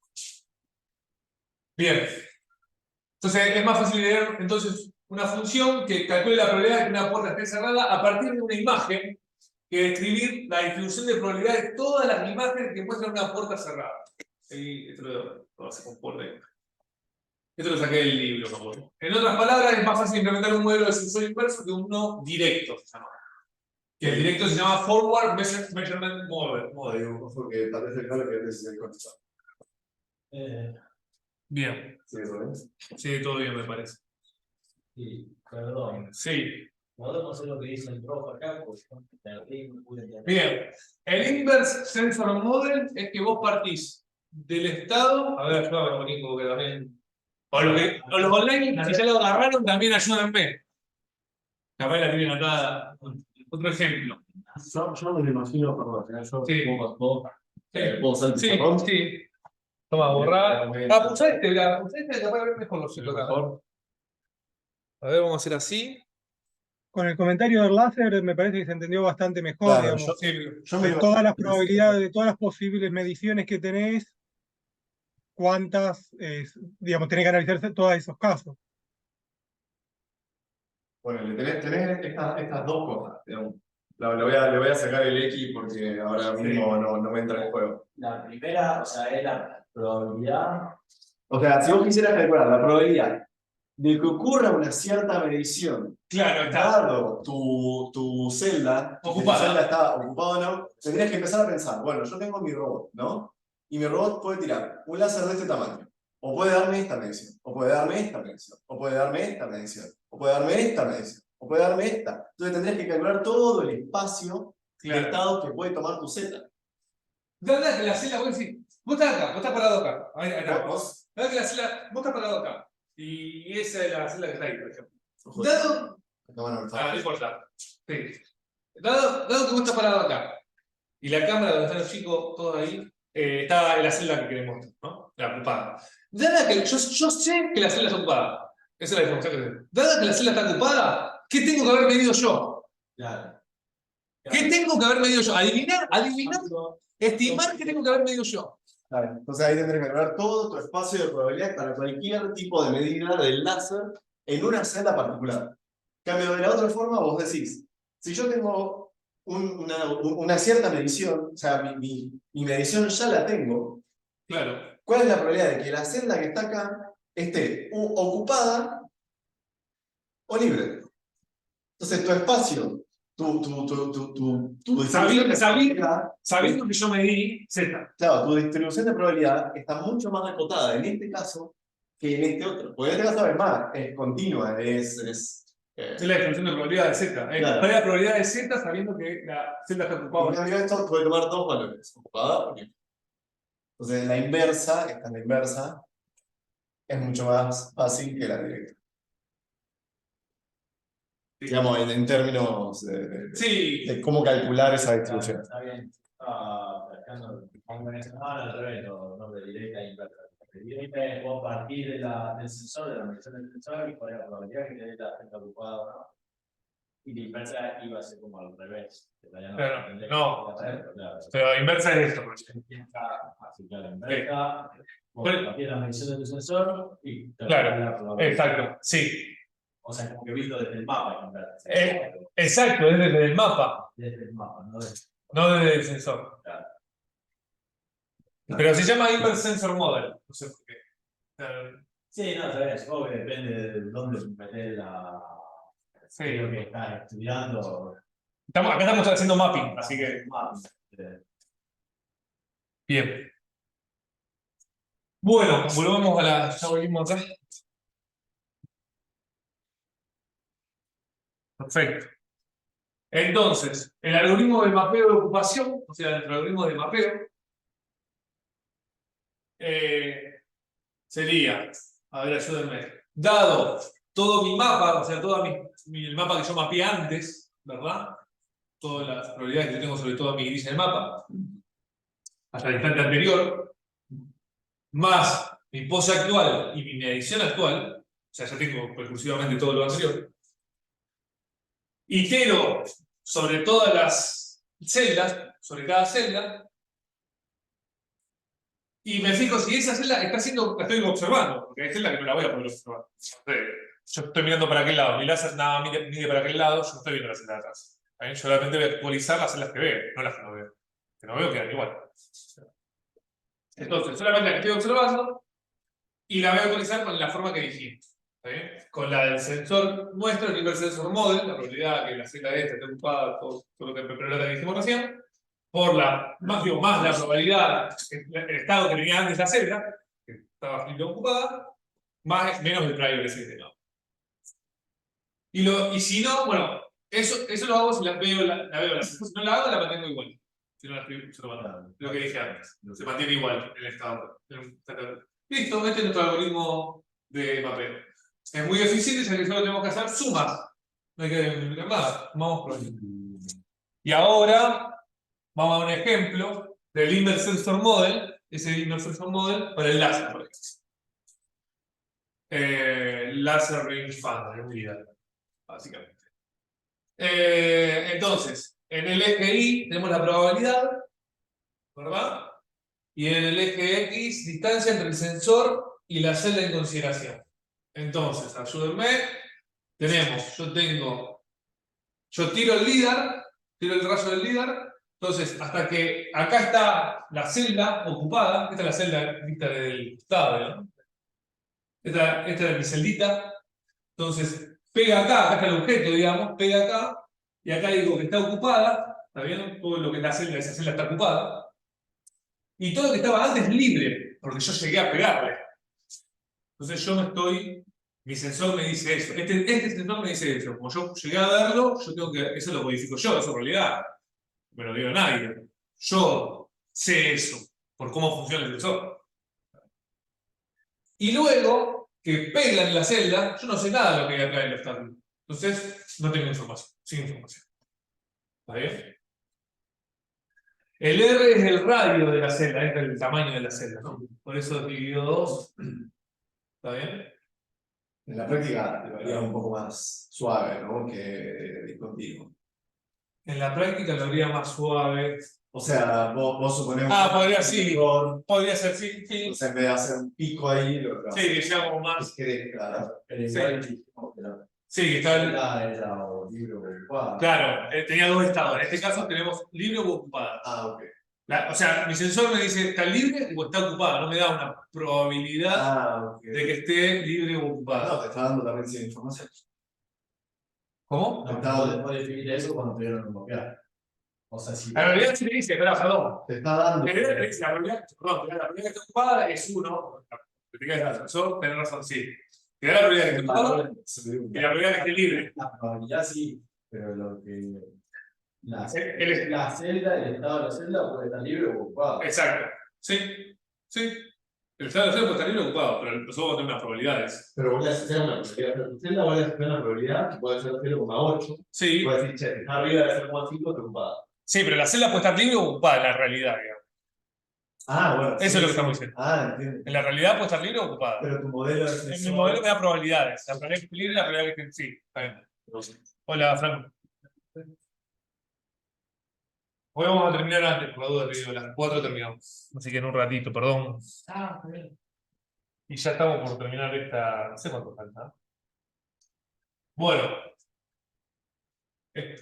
Bien. Entonces es más fácil leer entonces una función que calcule la probabilidad de que una puerta esté cerrada a partir de una imagen que describir la distribución de probabilidad de todas las imágenes que muestran una puerta cerrada. Y esto lo hace con Porter. Esto lo saqué del libro. En otras palabras, es más fácil implementar un modelo de sensor inverso que uno directo. Se llama. Que el directo se llama Forward Measurement Model. Porque tal vez el claro que es contestar. Bien. Sí, eso es. Sí, todo bien me parece. Sí, perdón. Sí. ¿Podemos hacer lo que dice el profe acá? Porque no entendí, no pude entender. Bien. El Inverse Sensor Model es que vos partís del estado. A ver, ayúdame, Nico, que también. O los online, si ya lo agarraron, también ayúdenme. Capaz la tienen acá. Otro ejemplo. Yo me lo imagino, perdón, yo Sí. puedo usar el Sí, pizarrón. sí. Toma, borrar. Ah, pulsá este, capaz de ver mejor los ciclos acá. Mejor. A ver, vamos a hacer así. Con el comentario del láser me parece que se entendió bastante mejor, Claro, digamos. Sí, yo me De lo todas las probabilidades, de todas las posibles mediciones que tenés, cuántas, digamos, tenés que analizar todos esos casos. Bueno, tenés estas dos cosas, digamos. Le voy a sacar el X porque ahora mismo no me entra en juego. La primera, o sea, es la probabilidad. O sea, si vos quisieras calcular la probabilidad de que ocurra una cierta medición, claro, está. dado tu celda, que tu Ocupada. celda está ocupada o no, tendrías que empezar a pensar, bueno, yo tengo mi robot, ¿no? Y mi robot puede tirar un láser de este tamaño, o puede darme esta medición, o puede darme esta medición, o puede darme esta medición, o puede darme esta medición, o puede darme esta. Entonces tendrías que calcular todo el espacio de estado que puede tomar tu celda. Dada que la celda, vos decís, vos estás parado acá. Ahí está. ¿Vos? Dada que la celda, vos estás parado acá. Y esa es la celda que está ahí, por ejemplo. Ojo. Dado. No, bueno, No importa. Sí. Dado que vos estás parado acá. Y la cámara donde están los chicos, todos ahí, está en la celda que queremos, ¿no? La ocupada. Dada que yo sé que la celda está ocupada. Esa es la información que tengo. Dada que la celda está ocupada, ¿qué tengo que haber medido yo? Claro. ¿Qué tengo que haber medido yo? Adivinar, estimar qué tengo que haber medido yo. Vale, entonces ahí tendrás que calcular todo tu espacio de probabilidad para cualquier tipo de medida del láser en una celda particular. En cambio, de la otra forma, vos decís, si yo tengo una cierta medición, o sea, mi medición ya la tengo, Claro. ¿cuál es la probabilidad de que la celda que está acá esté ocupada o libre? Entonces, tu espacio, tu distribución de probabilidad, Sabiendo que yo medí Z. claro, tu distribución de probabilidad está mucho más acotada en este caso que en este otro. Porque en este caso, además, es continua, Es la distribución de probabilidad de Z. Claro. ¿Cuál es la probabilidad de Z sabiendo que la celda está En ocupada? cambio, esto puede tomar dos valores, ocupada o libre. Entonces, la inversa, esta es la inversa, es mucho más fácil que la directa. Sí. Digamos, en términos Sí. de cómo calcular esa distribución. Está bien. Al revés, no de directa e inversa. De directa es vos partir del sensor, de la medición del sensor, y cuál es la probabilidad que te dé la celda ocupada o no. Y la inversa iba a ser como al revés. Que todavía Claro, entendés no. qué hacer, pero claro. Pero inversa es esto. Así que la inversa, vos Bueno. copias la medición de tu sensor y te Claro, la probabilidad. exacto, sí. O sea, como que visto desde el mapa. inversa. Exacto, es desde el mapa, Desde el mapa, no desde no desde el sensor. Claro. Pero se llama Inverse Sensor Model. No sé por qué. Sí, no, sabes, supongo que depende de dónde metes la. Sí. Lo que estás estudiando. Acá estamos haciendo mapping, así que. Bien. Bueno, volvemos a la. Ya volvimos acá. Perfecto. Entonces, el algoritmo de mapeo de ocupación, o sea, el algoritmo de mapeo, sería, a ver, ayúdenme, dado todo mi mapa, o sea, todo el mapa que yo mapeé antes, ¿verdad? Todas las probabilidades que yo tengo sobre toda mi grilla del mapa, hasta el instante anterior, más mi pose actual y mi medición actual, o sea, ya tengo recursivamente todo lo anterior, itero sobre todas las celdas, sobre cada celda, y me fijo si esa celda la estoy observando, porque hay celdas que no la voy a poder observar. Yo estoy mirando para aquel lado, mi láser nada mide para aquel lado, yo no estoy viendo la celda de atrás. Yo solamente voy a actualizar las celdas que veo, no las que no veo. Que no veo quedan igual. Entonces, solamente la que estoy observando y la voy a actualizar con la forma que dijimos. Con la del sensor nuestro, el Inverse Sensor Model, la probabilidad que la celda esta esté ocupada, todo lo que dijimos recién, por más la probabilidad, el estado que tenía antes la celda, que estaba ocupada, menos el prior que se no. Y si no, bueno, eso lo hago si la veo la celda. Si no la hago, la mantengo igual. Si no la estoy observando. Lo que dije antes. Se mantiene igual el estado. Listo, este es nuestro algoritmo de mapeo. Es muy eficiente, ya que solo tenemos que hacer sumas. No hay que ver nada. Vamos por ahí. Y ahora vamos a dar un ejemplo del Inverse Sensor Model, ese Inverse Sensor Model para el láser, por ejemplo. Láser rangefinder, unidad, básicamente. Entonces, en el eje Y tenemos la probabilidad, ¿verdad? Y en el eje X, distancia entre el sensor y la celda en consideración. Entonces, ayúdenme. Yo tiro el LIDAR, tiro el rayo del LIDAR. Entonces, hasta que acá está la celda ocupada, esta es la celda vista del costado, ¿no? Esta es mi celdita. Entonces, pega acá está el objeto, digamos, pega acá, y acá digo que está ocupada, ¿está bien? Todo lo que es la celda, esa celda está ocupada. Y todo lo que estaba antes libre, porque yo llegué a pegarle. Entonces mi sensor me dice eso. Este sensor me dice eso. Como yo llegué a verlo, eso lo modifico yo, eso en realidad no me lo dio nadie. Yo sé eso, por cómo funciona el sensor. Y luego, que pegan en la celda, yo no sé nada de lo que hay acá en el obstáculo. Entonces, no tengo información, sin información. ¿Está bien? El R es el radio de la celda, es el tamaño de la celda, ¿no? Por eso dividido 2. ¿Está bien? En la práctica te varía un poco más suave, ¿no? Que discontinuo. En la práctica lo haría más suave. O sea, vos suponemos. Podría sí. Podría ser, sí. Entonces, en vez de hacer un pico ahí, lo que sí, que sea como más. Sí, que está el. Claro, tenía dos estados. En este caso tenemos libre o ocupada. Ok. O sea, mi sensor me dice está libre o está ocupada. No me da una probabilidad Okay. de que esté libre o ocupada. No, te está dando también sin información. ¿Cómo? No, puedes definir eso cuando te dieron un copiar. O sea, si. La realidad sí te dice, perdón. Te está dando. La realidad que está ocupada es 1. El sensor, tenés razón, sí. Te da la probabilidad de que esté ocupada y la probabilidad de que esté libre. La probabilidad sí, pero lo que. La celda, el estado de la celda puede estar libre o ocupado. Exacto. Sí. El estado de la celda puede estar libre o ocupado, pero nosotros vamos a tener unas probabilidades. Pero voy a hacer una probabilidad. Tu celda voy a hacer una probabilidad que puede ser 0,8. Sí. Puede decir, che, está arriba de 0,5, está ocupada. Sí, pero la celda puede estar libre o ocupada en la realidad, digamos. Bueno. Eso es lo que estamos diciendo. Entiendo. En la realidad puede estar libre o ocupada. Pero tu modelo es. En mi modelo me da probabilidades. La probabilidad que esté libre y la probabilidad que esté. Sí, está bien. Hola, Franco. Hoy vamos a terminar antes, por la duda, te digo, a las 4 terminamos. Así que en un ratito, perdón. Y ya estamos por terminar esta. No sé cuánto falta. Bueno.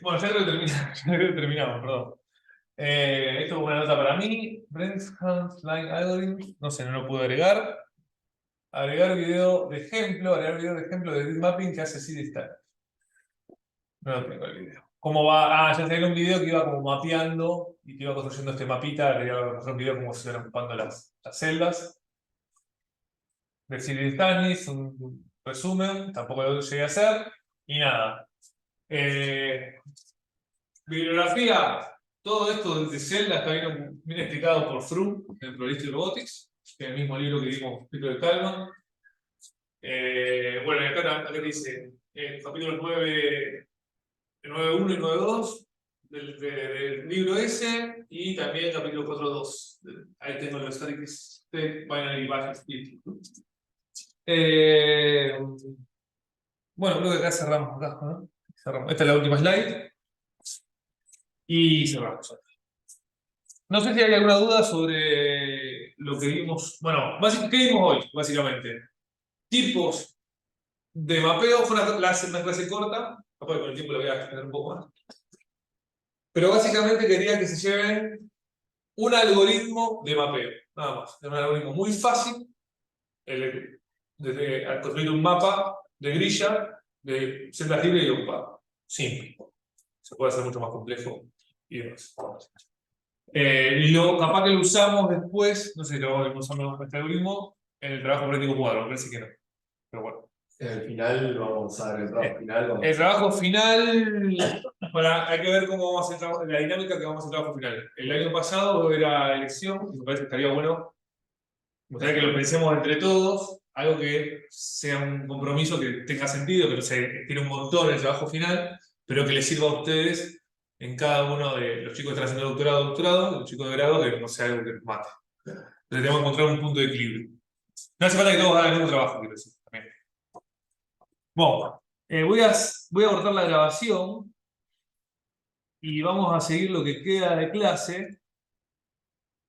Bueno, ya creo que ya creo que terminamos, perdón. Esto es una nota para mí. Brentham's Line Algorithm. No sé, no lo pude agregar. Agregar video de ejemplo. Agregar video de ejemplo de grid mapping que hace CityStar. No lo tengo el video. ¿Cómo va? Ya tenía un video que iba como mapeando y que iba construyendo este mapita. Quería hacer un video como se iban ocupando las celdas. De Citystanis, un resumen. Tampoco lo llegué a hacer. Y nada. Bibliografía. Todo esto de celda está bien explicado por Froome en Probabilistic Robotics, que es el mismo libro que dimos, escrito de Kalman. Bueno, y acá dice capítulos 9.1 y 9.2 del libro ese, y también capítulo 4.2. Ahí tengo los Static State Binary Batch Split. Bueno, creo que acá cerramos. Acá, ¿no? Cerramos. Esta es la última slide. Y cerramos. No sé si hay alguna duda sobre lo que vimos. Bueno, ¿qué vimos hoy, básicamente? Tipos de mapeo. Fue una clase corta. Después con el tiempo lo voy a extender un poco más. Pero básicamente quería que se lleven un algoritmo de mapeo. Nada más. Es un algoritmo muy fácil. Al construir un mapa de grilla de celdas libres y ocupadas. Simple. Se puede hacer mucho más complejo y demás. Y luego, capaz que lo usamos después, no sé si lo usamos este algoritmo, en el trabajo práctico cuadro, me parece que no. Pero bueno. En el final vamos a usar el trabajo final. El trabajo final, hay que ver cómo vamos a hacer la dinámica que vamos a hacer el trabajo final. El año pasado era elección, y me parece que estaría bueno. Me gustaría que lo pensemos entre todos, algo que sea un compromiso que tenga sentido, que no se estire un montón el trabajo final, pero que les sirva a ustedes en cada uno de los chicos que están haciendo doctorado, y los chicos de grado, que no sea algo que nos mate. Entonces tenemos que encontrar un punto de equilibrio. No hace falta que todos hagan el mismo trabajo, quiero decir, también. Bueno, voy a cortar la grabación y vamos a seguir lo que queda de clase.